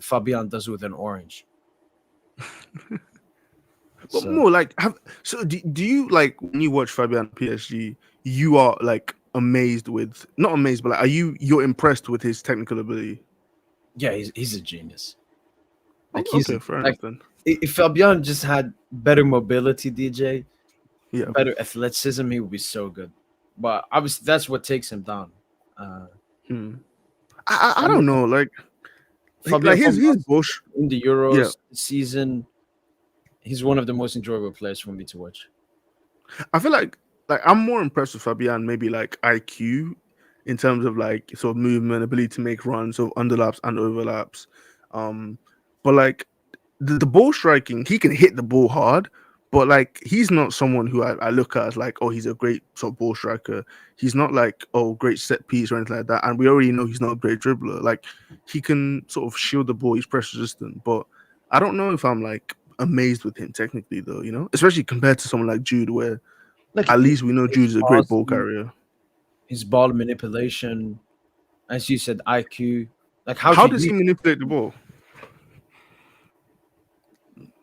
Fabian does with an orange.
But more like, do you like when you watch Fabian PSG? You are like amazed with, not amazed, but like, you're impressed with his technical ability?
Yeah, he's a genius. Like
okay, fair enough then.
If Fabian just had better mobility, DJ, better athleticism, he would be so good. But obviously, that's what takes him down.
I don't know, like his Bush
in the Euros season. He's one of the most enjoyable players for me to watch.
I feel like I'm more impressed with Fabian, maybe like IQ in terms of like sort of movement, ability to make runs, so underlaps and overlaps. But like the ball striking, he can hit the ball hard, but like he's not someone who I look at as like, oh, he's a great sort of ball striker. He's not like, oh, great set piece or anything like that. And we already know he's not a great dribbler. Like he can sort of shield the ball, he's press resistant, but I don't know if I'm like amazed with him technically though, especially compared to someone like Jude, where like at least we know Jude's a great ball carrier.
His ball manipulation, as you said, IQ. Like
how does he manipulate the ball?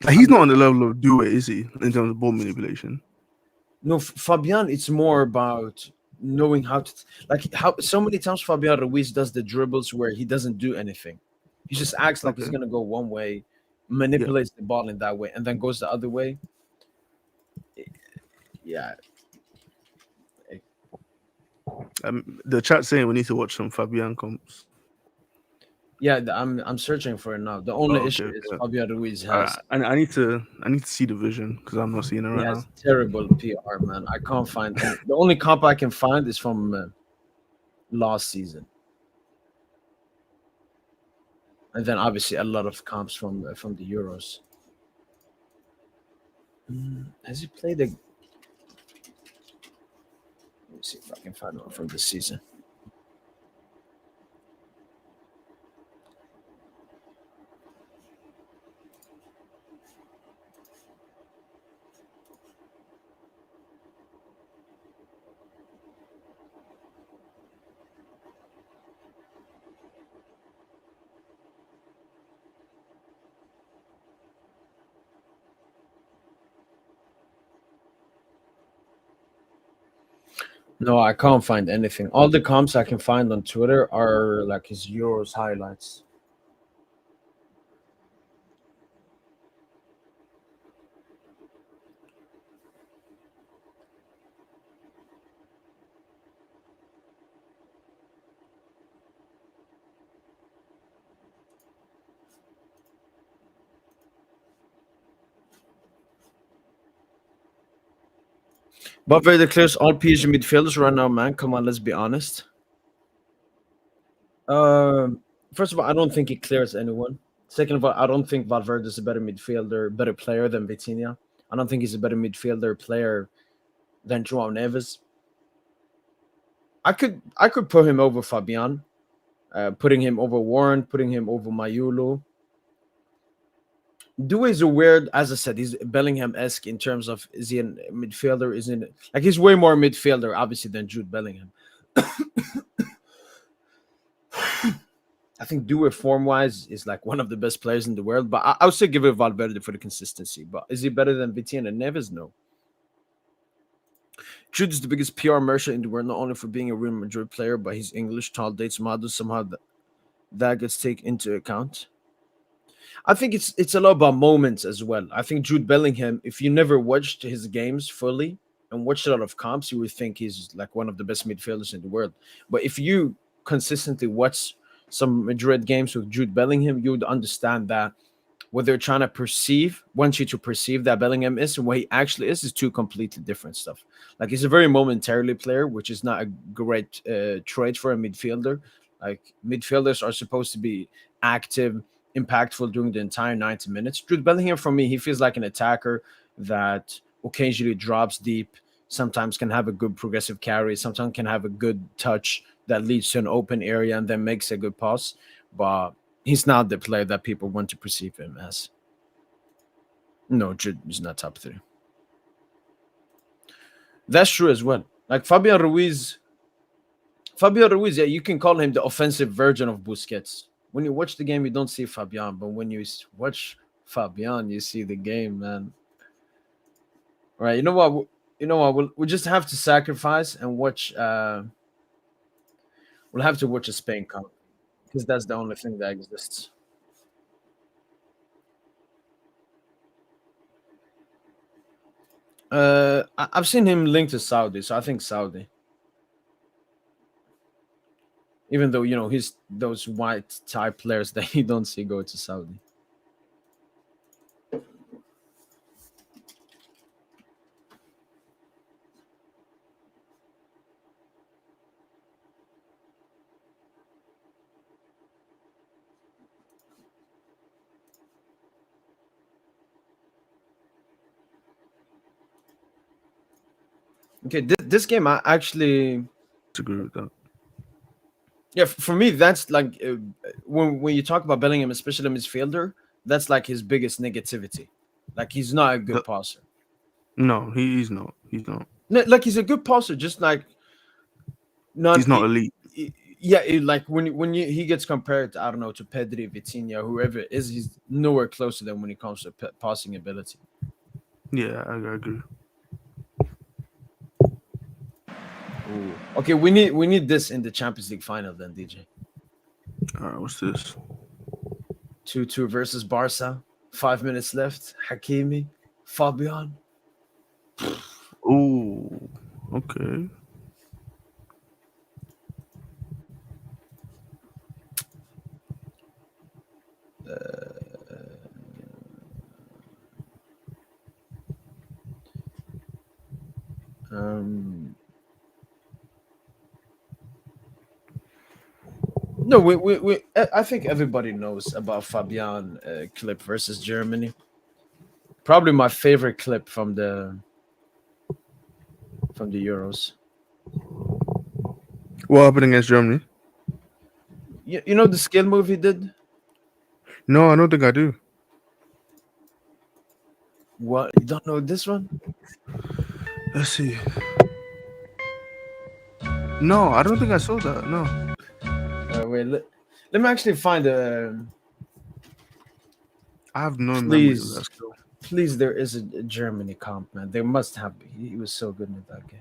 Like, he's not on the level of Doué, is he, in terms of ball manipulation?
No, Fabian, it's more about knowing how to how so many times Fabian Ruiz does the dribbles where he doesn't do anything. He just acts like he's gonna go one way, manipulates the ball in that way, and then goes the other way. Yeah.
The chat saying we need to watch some Fabian comps.
Yeah, I'm searching for it now. The only issue is Fabian Ruiz has.
I need to see the vision because I'm not seeing it right now.
Terrible PR, man. I can't find it. The only comp I can find is from last season, and then obviously a lot of comps from the Euros. Has he played a? Let me see if I can find one from this season. No, I can't find anything. All the comps I can find on Twitter are like his Euros highlights. Valverde clears all PSG midfielders right now, man. Come on, let's be honest. Um, First of all, I don't think he clears anyone. Second of all, I don't think Valverde is a better midfielder, better player than Vitinha. I don't think he's a better midfielder player than Joao Neves. I could put him over Fabian, putting him over Warren, putting him over Mayulu. Due is a weird, as I said, he's Bellingham-esque in terms of is he a midfielder? Isn't like he's way more midfielder, obviously, than Jude Bellingham. I think Due form-wise is like one of the best players in the world, but I would still give it Valverde for the consistency. But is he better than Vitinha and Neves? No. Jude is the biggest PR merchant in the world, not only for being a Real Madrid player, but his English, tall, dates, models. Somehow that gets taken into account. I think it's a lot about moments as well. I think Jude Bellingham, if you never watched his games fully and watched a lot of comps, you would think he's like one of the best midfielders in the world. But if you consistently watch some Madrid games with Jude Bellingham, you would understand that what they're trying to want you to perceive that Bellingham is and what he actually is two completely different stuff. Like he's a very momentarily player, which is not a great trait for a midfielder. Like midfielders are supposed to be active, impactful during the entire 90 minutes. Jude Bellingham, for me, he feels like an attacker that occasionally drops deep, sometimes can have a good progressive carry, sometimes can have a good touch that leads to an open area and then makes a good pass. But he's not the player that people want to perceive him as. No, Jude is not top three. That's true as well. Like Fabian Ruiz, yeah, you can call him the offensive version of Busquets. When you watch the game, you don't see Fabian, but when you watch Fabian, you see the game, man. All right, you know what? We'll just have to sacrifice and watch. We'll have to watch a Spain Cup because that's the only thing that exists. I've seen him linked to Saudi, so I think Saudi. Even though he's those white type players that you don't see go to Saudi. Okay, this game I actually
Agree with that.
yeah, for me that's like when you talk about Bellingham, especially a midfielder, that's like his biggest negativity. Like he's not a good
The-
passer.
No, he's not. He's not.
Like he's a good passer, just like not.
He's not elite.
Yeah, like when he gets compared, to, I don't know, to Pedri, Vitinha, whoever it is, he's nowhere close to them when it comes to passing ability.
Yeah, I agree.
Ooh. Okay, we need this in the Champions League final then, DJ.
All right, what's this?
2-2 versus Barca. 5 minutes left. Hakimi, Fabian.
Oh, okay.
No, I think everybody knows about Fabian clip versus Germany. Probably my favorite clip from the Euros.
What happened against Germany?
You know the skill move he did?
No, I don't think I do.
What? You don't know this one?
Let's see. No, I don't think I saw that. No.
Wait, let me actually find a.
I have no memory of
Please,
that skill.
please, there is a Germany comp, man. There must have. He was so good in that game.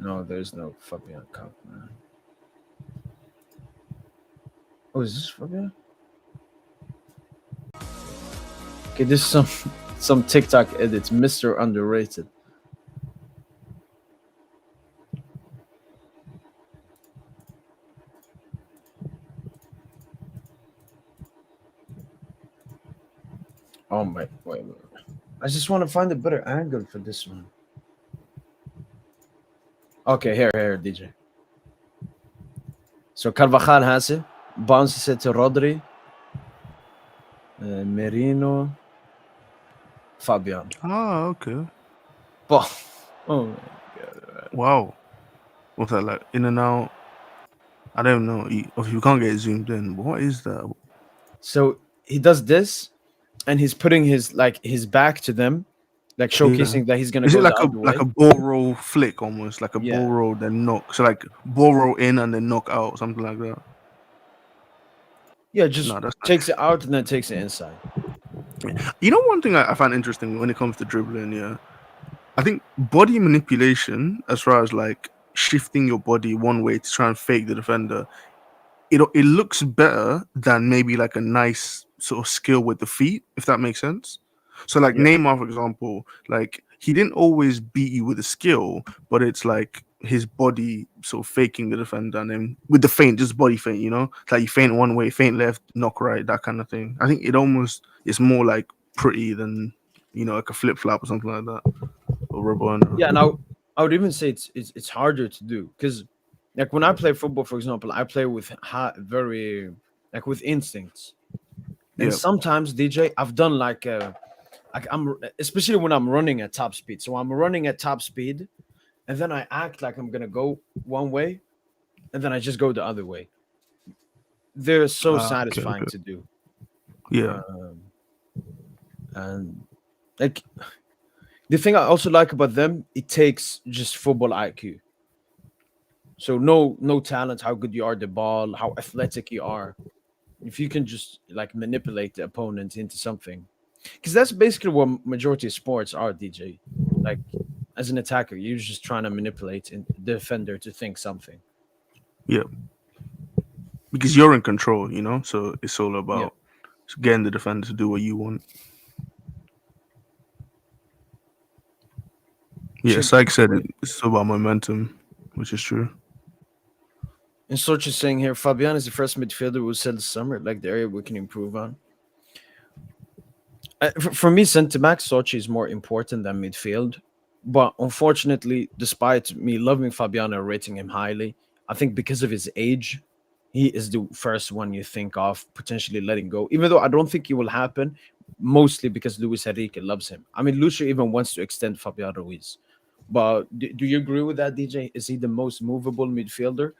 No, there's no Fabian Cup, man. Oh, is this Fabian? Okay, this is some TikTok edits. Mr. Underrated. Oh my! Wait. I just want to find a better angle for this one. Okay, here, DJ. So Carvajal has it. Bounces it to Rodri. Merino. Fabian.
Ah, okay.
Oh my god.
Wow. What's that like? In and out? I don't know. If you can't get zoomed in, what is that?
So he does this, and he's putting his back to them, like showcasing that he's gonna
Is
go
it like
the other
like
way.
a ball roll flick almost? Like a
Yeah.
ball roll then knock. So like ball roll in and then knock out, something like that.
Yeah, just
No, that's not.
takes it out and then takes it inside.
You know, one thing I find interesting when it comes to dribbling, yeah, I think body manipulation, as far as like shifting your body one way to try and fake the defender, it looks better than maybe like a nice sort of skill with the feet, if that makes sense. So like
Yeah.
Neymar, for example, like he didn't always beat you with a skill, but it's like his body sort of faking the defender and then with the feint, just body feint, you know? It's like you feint one way, feint left, knock right, that kind of thing. I think it almost is more like pretty than, you know, like a flip flop or something like that. Or rubber.
Yeah, now I would even say it's harder to do because, like when I play football, for example, I play with very like with instincts, and
Yeah.
sometimes DJ I've done like I'm especially when I'm running at top speed. So I'm running at top speed, and then I act like I'm gonna go one way, and then I just go the other way. They're so satisfying
Okay.
to do.
Yeah.
And like the thing I also like about them, it takes just football IQ. So no talent, how good you are the ball, how athletic you are. If you can just like manipulate the opponent into something, because that's basically what majority of sports are, DJ. Like as an attacker, you're just trying to manipulate the defender to think something.
Yeah. Because you're in control, you know? So it's all
Yeah.
about getting the defender to do what you want. Yeah, Syke said it's about momentum, which is true.
And Soch is saying here, Fabian is the first midfielder we'll sell this summer, like the area we can improve on. For me, centre back, Sochi is more important than midfield. But unfortunately, despite me loving Fabian and rating him highly, I think because of his age, he is the first one you think of potentially letting go. Even though I don't think it will happen, mostly because Luis Enrique loves him. I mean, Lucio even wants to extend Fabian Ruiz. But do you agree with that, DJ? Is he the most movable midfielder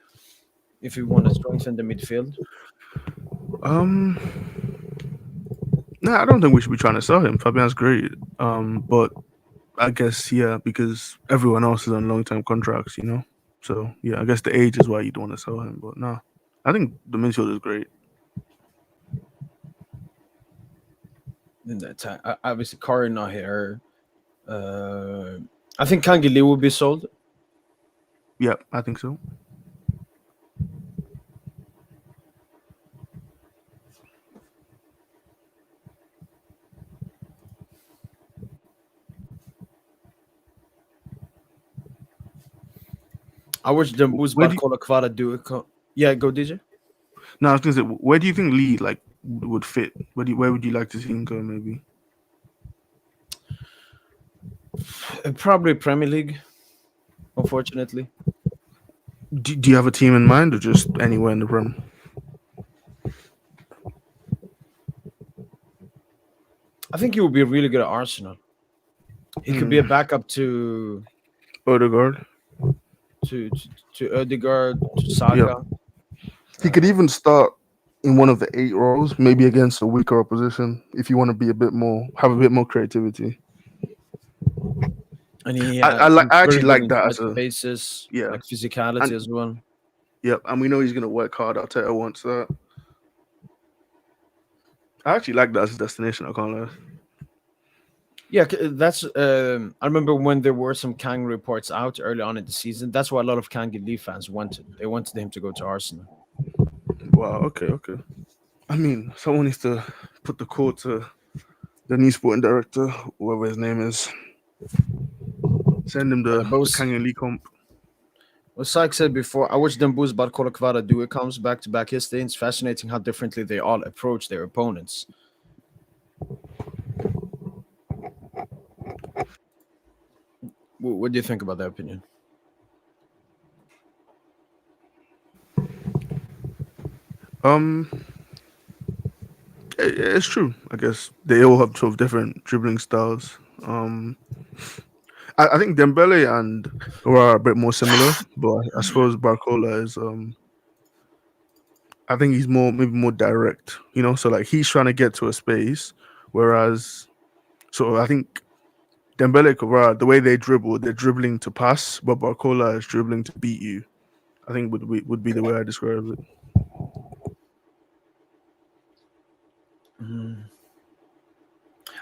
if you want to strengthen the midfield?
No, I don't think we should be trying to sell him. Fabian's great. But I guess because everyone else is on long term contracts, you know. So yeah, I guess the age is why you'd want to sell him. But no, I think the midfield is great.
In that time, obviously, Kari not here. I think Kangili will be sold.
Yeah, I think so.
I wish the Boost Barcola Kvara do it. Yeah, go DJ.
No, I was gonna say, where do you think Lee like would fit? Where would you like to see him go? Maybe
Probably Premier League. Unfortunately,
do you have a team in mind, or just anywhere in the Prem?
I think he would be really good at Arsenal. He could be a backup to
Odegaard.
to Ødegaard, to Saka.
Yeah. He could even start in one of the 8 roles, maybe against a weaker opposition, if you want to be have a bit more creativity.
And
I actually like that as a
basis, like physicality as well.
Yep, and we know he's gonna work hard. Arteta wants that. I actually like that as a destination. I can't lie.
Yeah, that's. I remember when there were some Kang reports out early on in the season. That's why a lot of Kang Lee fans wanted. They wanted him to go to Arsenal.
Wow. Okay. Okay. I mean, someone needs to put the call to the new sporting director, whoever his name is. Send him
But
the Kangen Lee comp.
what Sykes said before, I watched Dembouz Barcola Kvara do it comes back to back yesterday. It's fascinating how differently they all approach their opponents. What do you think about that opinion?
Um, it's true. I guess they all have sort of different dribbling styles. I think Dembele and Guevara are a bit more similar, but I suppose Barcola is I think he's maybe more direct, so like he's trying to get to a space, whereas I think Dembele Guevara, the way they dribble, they're dribbling to pass, but Barcola is dribbling to beat you. I think would be the way I describe it.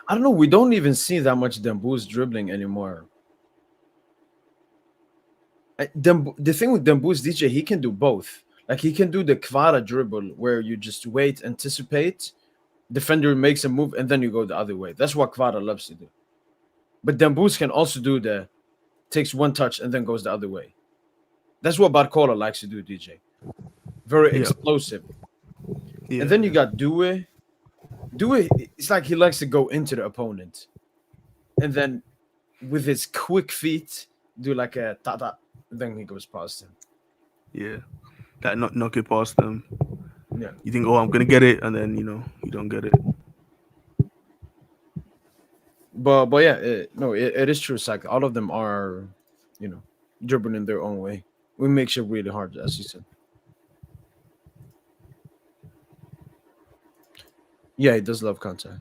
I don't know. We don't even see that much Dembouz dribbling anymore. The thing with Dembouz DJ, he can do both. Like he can do the Kvara dribble where you just wait, anticipate, defender makes a move, and then you go the other way. That's what Kvara loves to do. But Dembouz can also do the takes one touch and then goes the other way. That's what Barcola likes to do, DJ. Very
Yeah.
explosive.
Yeah.
And then you got Due. Due, it's like he likes to go into the opponent. And then with his quick feet, do like a ta-ta, and then he goes past him.
Yeah. That knock it past them.
Yeah.
You think, oh, I'm gonna get it, and then you don't get it.
But yeah, it is true. It's like all of them are, dribbling in their own way. We make it really hard, as you said. Yeah, he does love contact.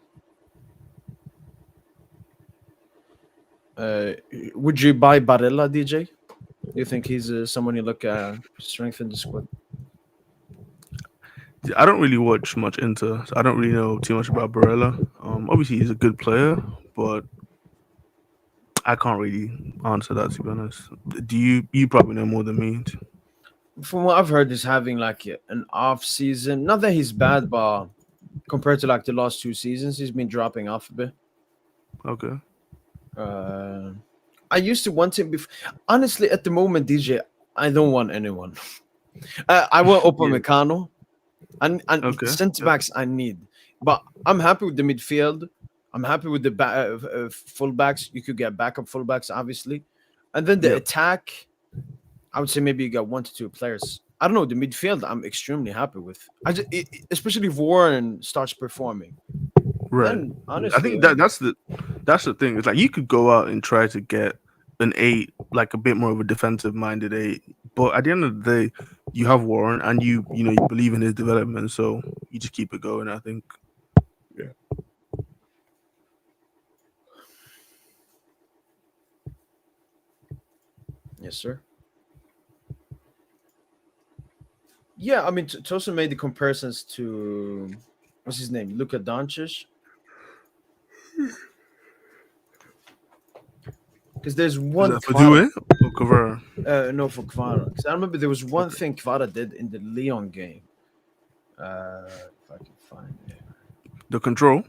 Would you buy Barella, DJ? Do you think he's someone you look at strengthen the squad?
I don't really watch much Inter, so I don't really know too much about Barella. Obviously he's a good player, but I can't really answer that, to be honest. Do you? You probably know more than me.
From what I've heard, he's having like an off season. Not that he's bad, but compared to like the last 2 seasons, he's been dropping off a bit.
Okay.
I used to want him before. Honestly, at the moment, DJ, I don't want anyone. I want Upamecano. And
Okay.
centre backs I need, but I'm happy with the midfield. I'm happy with the fullbacks. You could get backup fullbacks, obviously, and then the
Yep.
attack. I would say maybe you got 1 to 2 players. I don't know, the midfield. I'm extremely happy with. Especially if Warren starts performing.
Right.
Then, honestly,
I think that's the thing. It's like you could go out and try to get an 8, like a bit more of a defensive minded 8, but at the end of the day, you have Warren and you believe in his development, so you just keep it going. I think. Yeah.
Yes, sir. Yeah, I mean, Tosin made the comparisons to what's his name, Luka Doncic. Because there's
Is
one
that for
Kvara,
Due or Kvara?
no, for Kvara. Because I remember there was one thing Kvara did in the Leon game. If I can find it.
The control.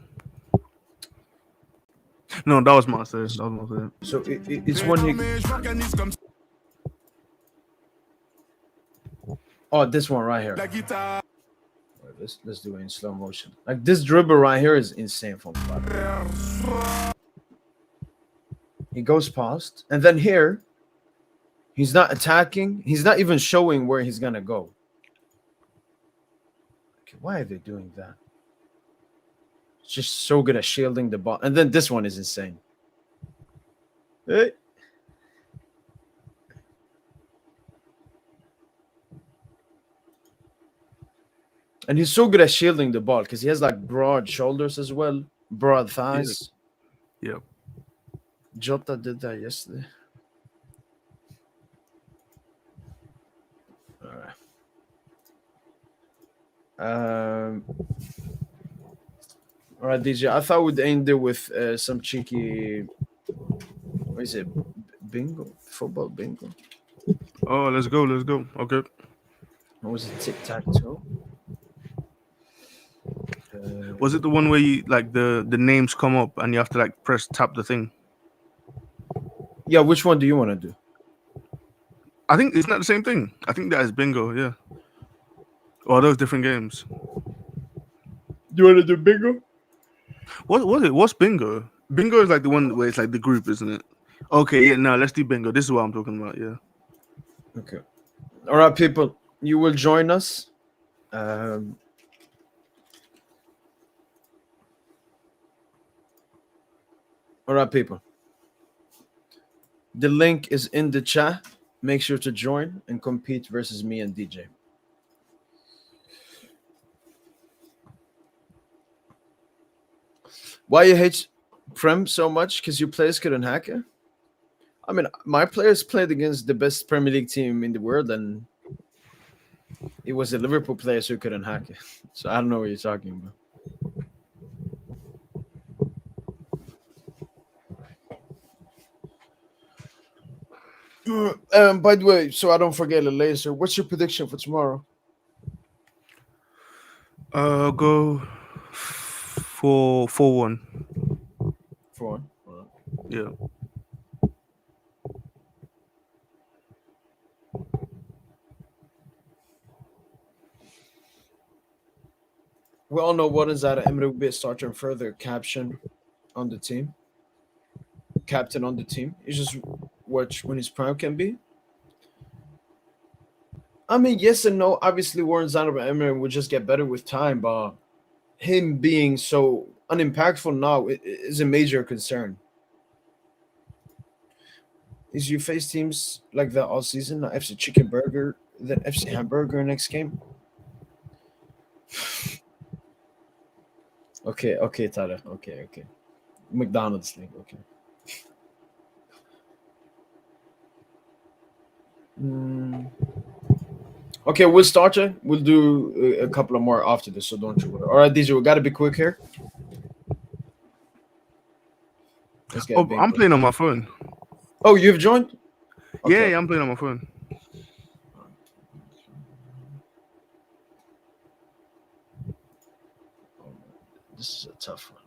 No, that was Marseille. That was Marseille.
So it's when he. Oh, this one right here. Wait, let's do it in slow motion. Like this dribble right here is insane from Kvara. He goes past, and then here, he's not attacking. He's not even showing where he's gonna go. Okay, why are they doing that? It's just so good at shielding the ball. And then this one is insane. Hey. And he's so good at shielding the ball because he has like broad shoulders as well, broad thighs.
Yep.
Jota did that yesterday. All right. All right, DJ. I thought we'd end it with some cheeky. What is it? Bingo, football bingo.
Oh, let's go. Okay.
Or was it tic tac toe?
Was it the one where you like the names come up and you have to like tap the thing?
Yeah. Which one do you want to do?
I think it's not the same thing. I think that is bingo. Yeah. Or are those different games?
You want to do bingo?
What was it? What's bingo? Bingo is like the one where it's like the group, isn't it? Okay, yeah, no, let's do bingo. This is what I'm talking about, yeah.
Okay. All right, people. You will join us. All right, people. The link is in the chat. Make sure to join and compete versus me and DJ. Why you hate Prem so much? Because your players couldn't hack it? I mean, my players played against the best Premier League team in the world, and it was the Liverpool players who couldn't hack it. So I don't know what you're talking about. By the way, so I don't forget the laser, what's your prediction for tomorrow?
Go for 4-1.
4-1. All right.
Yeah.
We all know what is that Emre will be a starter and further caption on the team. Captain on the team. It's just what when his prime can be. I mean, yes and no. Obviously, Warren Zander and Emre will just get better with time, but him being so unimpactful now is a major concern. Is you face teams like that all season, like FC Chicken Burger, then FC Hamburger next game? Okay, Tyler. Okay. McDonald's League, okay. Okay, we'll start you. We'll do a couple of more after this, so don't you worry. All right, DJ, we got to be quick here. Let's get
Oh, I'm playing on my phone.
Oh, you've joined? Okay.
Yeah, I'm playing on my phone.
This is a tough one.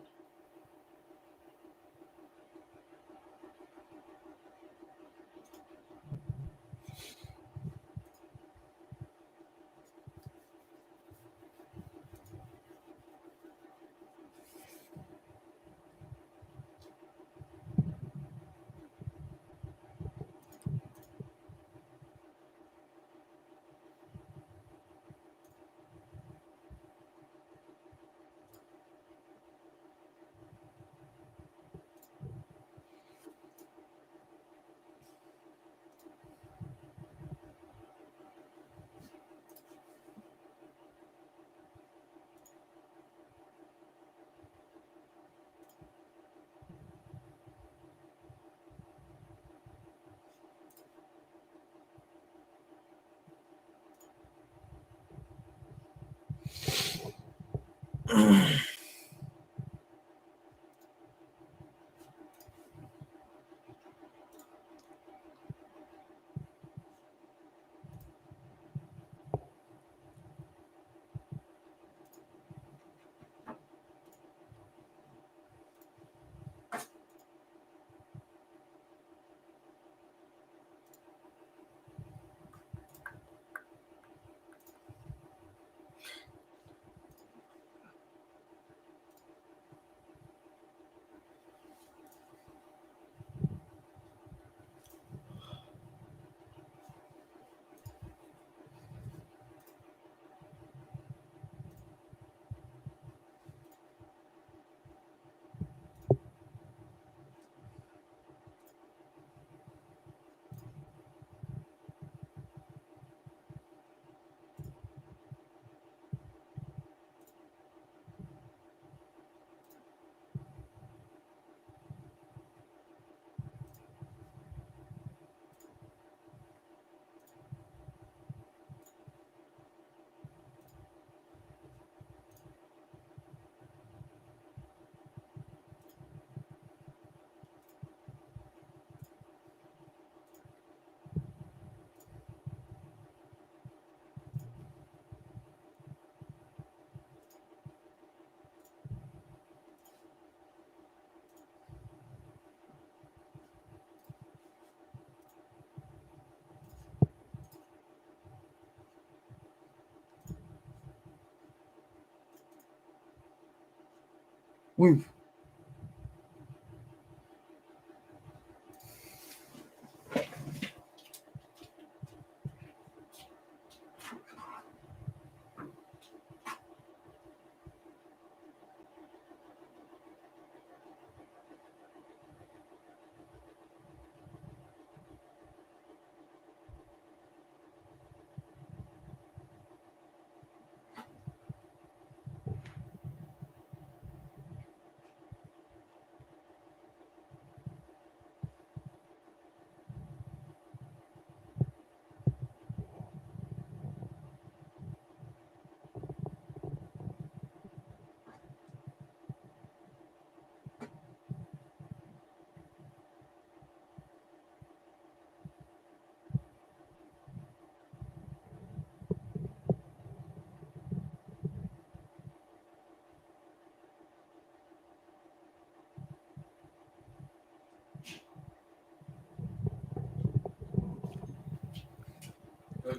Woo.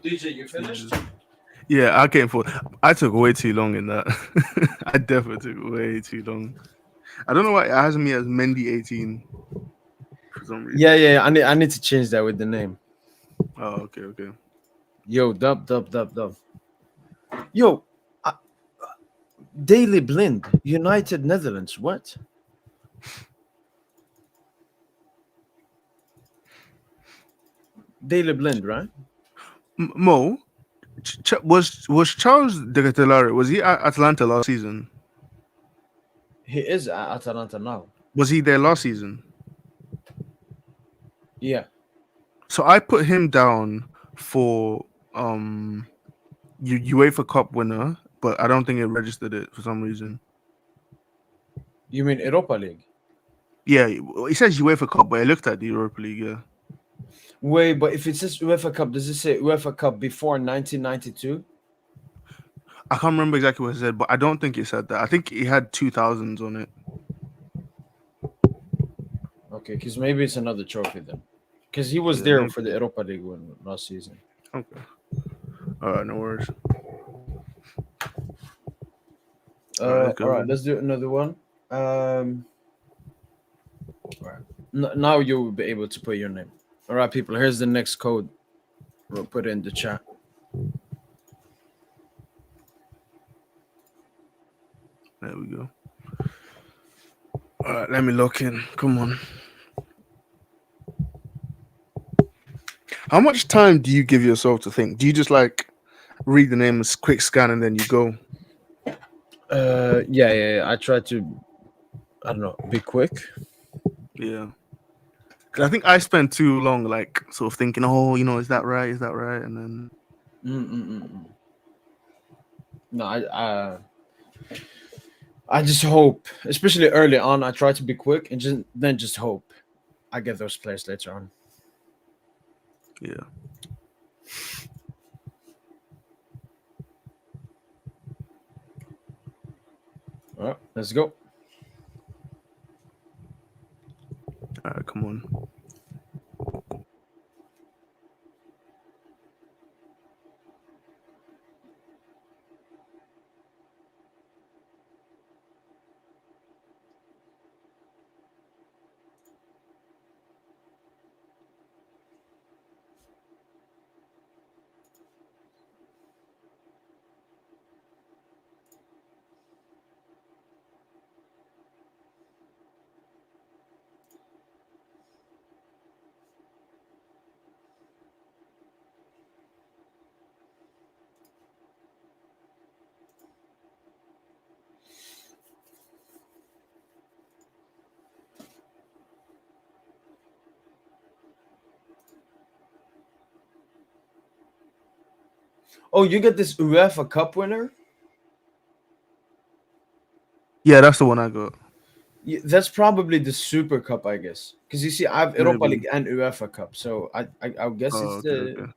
DJ, you finished?
Yeah, I came for. I took way too long in that. I definitely took way too long. I don't know why it has me as Mendy 18 for some reason.
Yeah. I need to change that with the name.
Oh, okay.
Yo, dub. Yo, Daily Blind, United Netherlands. What? Daily Blind, right?
Mo, was Charles de Ketelaere, was he at Atlanta last season?
He is at Atalanta now.
Was he there last season?
Yeah.
So I put him down for UEFA Cup winner, but I don't think it registered it for some reason.
You mean Europa League?
Yeah, it says UEFA Cup, but I looked at the Europa League. Yeah.
Wait, but if it says UEFA Cup, does it say UEFA Cup before 1992?
I can't remember exactly what it said, but I don't think it said that. I think it had 2000s on it.
Okay, because maybe it's another trophy then. Because he was
Yeah,
there
maybe.
for the Europa League win last season.
Okay. All right, no worries.
All right, let's do another one. All right. Now you will be able to put your name. All right, people. Here's the next code. We'll put it in the chat.
There we go. All right, let me look in. Come on. How much time do you give yourself to think? Do you just like read the name, quick scan, and then you go?
Yeah. I try to, I don't know, be quick.
Yeah. Cause I think I spent too long, like, sort of thinking, oh, is that right? Is that right? And then.
No, I just hope, especially early on, I try to be quick and just hope I get those players later on.
Yeah.
All right, let's go.
All right, come on.
Oh, you get this UEFA Cup winner?
Yeah, that's the one I got.
Yeah, that's probably the Super Cup, I guess. Because you see, I have Europa
Maybe.
League and UEFA Cup, so I guess
Oh,
it's
okay,
the.
okay.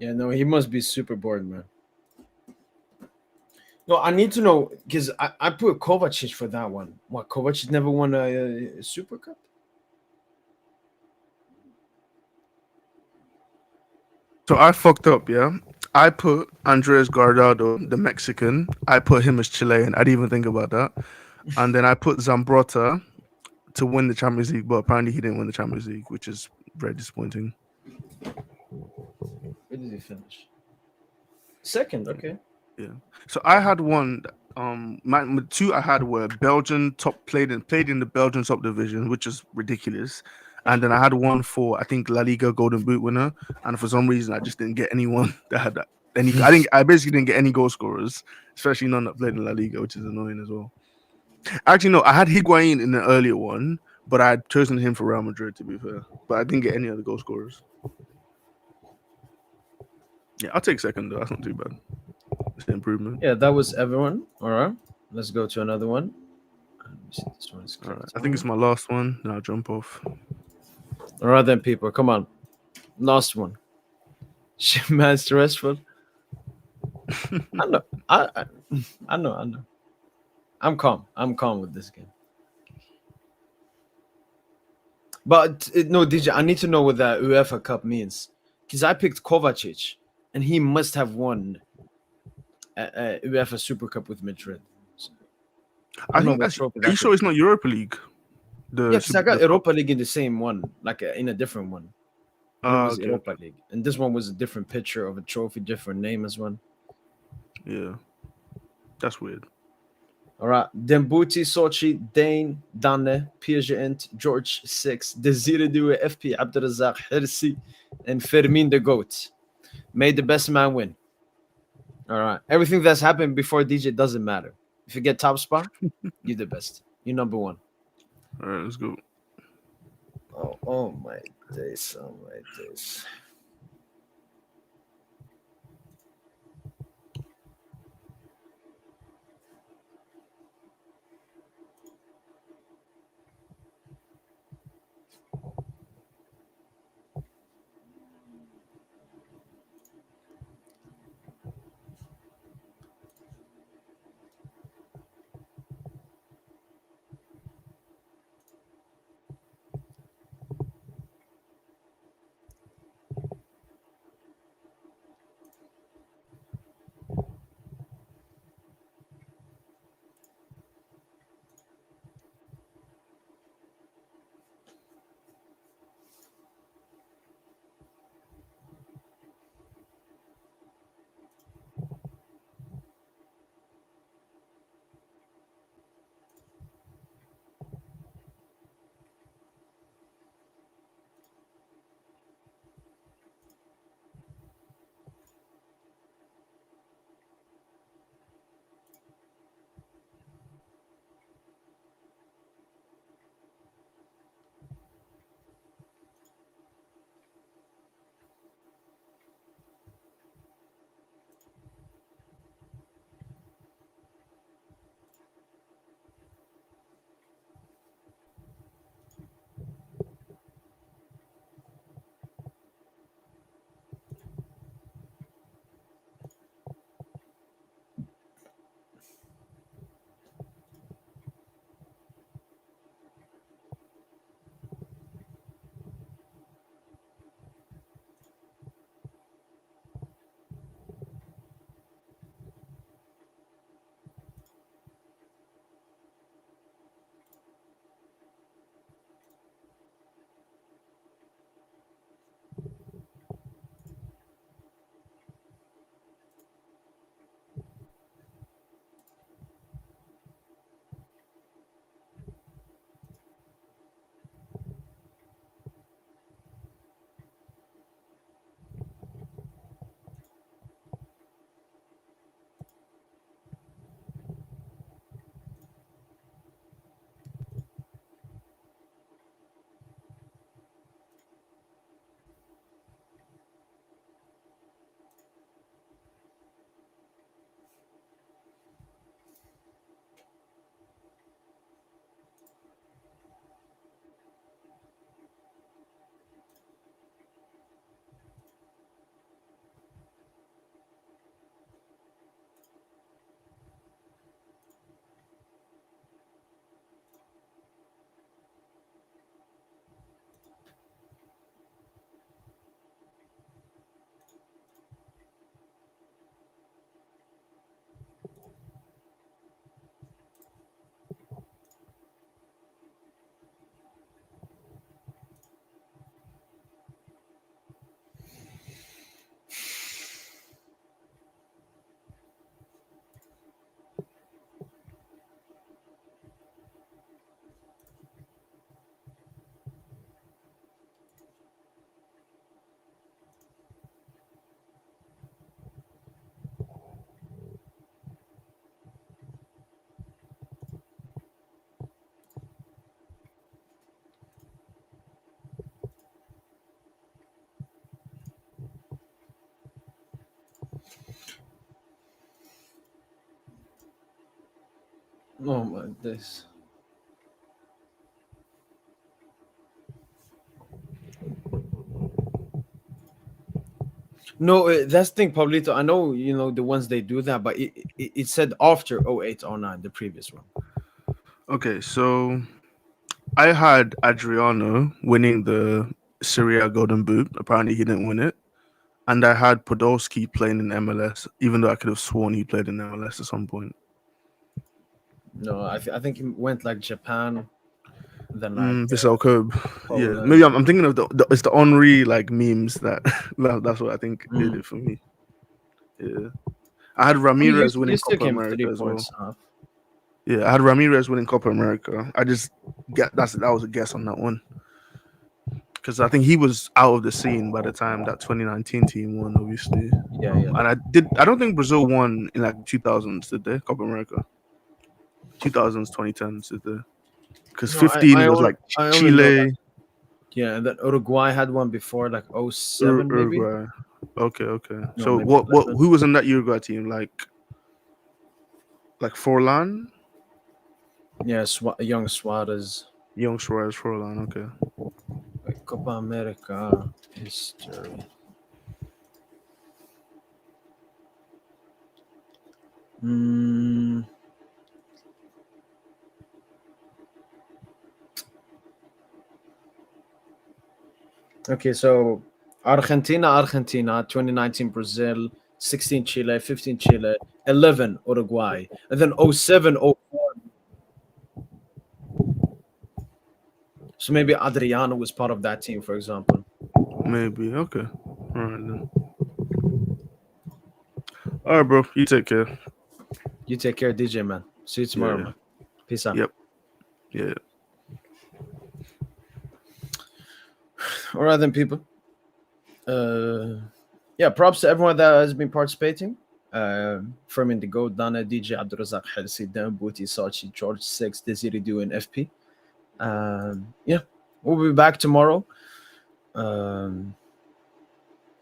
Yeah, no, he must be super bored, man. No, I need to know because I put Kovacic for that one. What, Kovacic never won a Super Cup?
So I fucked up, yeah. I put Andres Guardado, the Mexican. I put him as Chilean. I didn't even think about that. And then I put Zambrota to win the Champions League, but apparently he didn't win the Champions League, which is very disappointing.
Where did he finish? Second, okay.
Yeah. So I had one. My two I had were Belgian top played in the Belgian top division, which is ridiculous. And then I had one for I think La Liga Golden Boot winner, and for some reason I just didn't get anyone that had that. I basically didn't get any goal scorers, especially none that played in La Liga, which is annoying as well. Actually, no, I had Higuain in the earlier one, but I had chosen him for Real Madrid to be fair. But I didn't get any other goal scorers. Yeah, I'll take second though. That's not too bad. It's an improvement.
Yeah, that was everyone. All right, let's go to another one. Let me see, this one is
All right.
clicked
I think it's
on.
my last one. Then I'll jump off.
All right, then, people, come on. Last one. Man, stressful. I know. I know. I'm calm. I'm calm with this game. But no, DJ, I need to know what the UEFA Cup means because I picked Kovacic, and he must have won a UEFA Super Cup with Madrid.
I
don't know
think
what
that's.
trophy
Are you
that
sure
could
it's not Europa League?
Yeah, because I got Europa League in the same one, like in a different one. And it was
Okay,
Europa League, and this one was a different picture of a trophy, different name as one.
Yeah, that's weird.
All right, Dembuti, Sochi, Dane, Dane, PSG Int, George 6, Desire Due, FP, Abdurazak, Hirsi, and Fermin the Goat. May the best man win. All right, everything that's happened before DJ doesn't matter. If you get top spot, you're the best. You're number one.
All right, let's go.
Oh my days, oh my days. Oh my days. No, that's the thing, Pablito. I know, the ones they do that, but it said after 08, 09, the previous one.
Okay, so I had Adriano winning the Serie A Golden Boot. Apparently, he didn't win it. And I had Podolski playing in MLS, even though I could have sworn he played in MLS at some point.
No, I think he went like Japan, then like
Vissel Kobe. Yeah,
Poland.
maybe I'm thinking of it's the Henri like memes that's what I think did it for me. Yeah, I had Ramirez winning
still
Copa
came
America
3
as well.
points off.
Yeah, I had Ramirez winning Copa America. I just that was a guess on that one because I think he was out of the scene by the time that 2019 team won, obviously.
Yeah.
And I don't think Brazil won in like 2000s, did they? Copa America. 2000s, 2010s, did they? Because
No,
15
I
was
only-
like
I only know
Chile,
that. Yeah, and then Uruguay had one before, like 07 maybe.
Uruguay. Okay.
No,
So
maybe
what
11.
who was in that Uruguay team? Like Forlan?
Yeah, young Suarez.
Young Suarez, Forlan, okay.
Wait, Copa America history. Okay, so Argentina, 2019 Brazil, 16 Chile, 15 Chile, 11 Uruguay, and then 07, 04. So maybe Adriano was part of that team, for example.
Maybe. Okay. All right then. All right, bro. You take care.
You take care, DJ, man. See you tomorrow,
Yeah.
man. Peace out.
Yep. Yeah.
All right, then, people. Yeah, props to everyone that has been participating. From Indigo, Dana, DJ, Abdurazak, Helsi, Dan, Booty, Sachi, George, Six, Desiree, Do, and FP. Yeah, we'll be back tomorrow.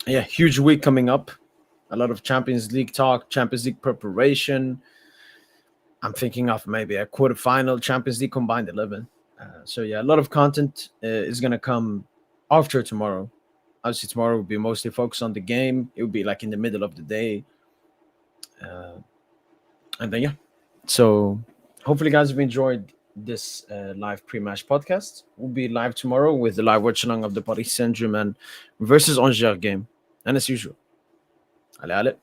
Yeah, huge week coming up. A lot of Champions League talk, Champions League preparation. I'm thinking of maybe a quarterfinal Champions League combined 11. So yeah, a lot of content is gonna come after tomorrow. Obviously, tomorrow will be mostly focused on the game. It will be like in the middle of the day, and then yeah. So hopefully, guys, have enjoyed this live pre-match podcast. We'll be live tomorrow with the live watch along of the Paris Saint-Germain versus Angers game, and as usual, allez.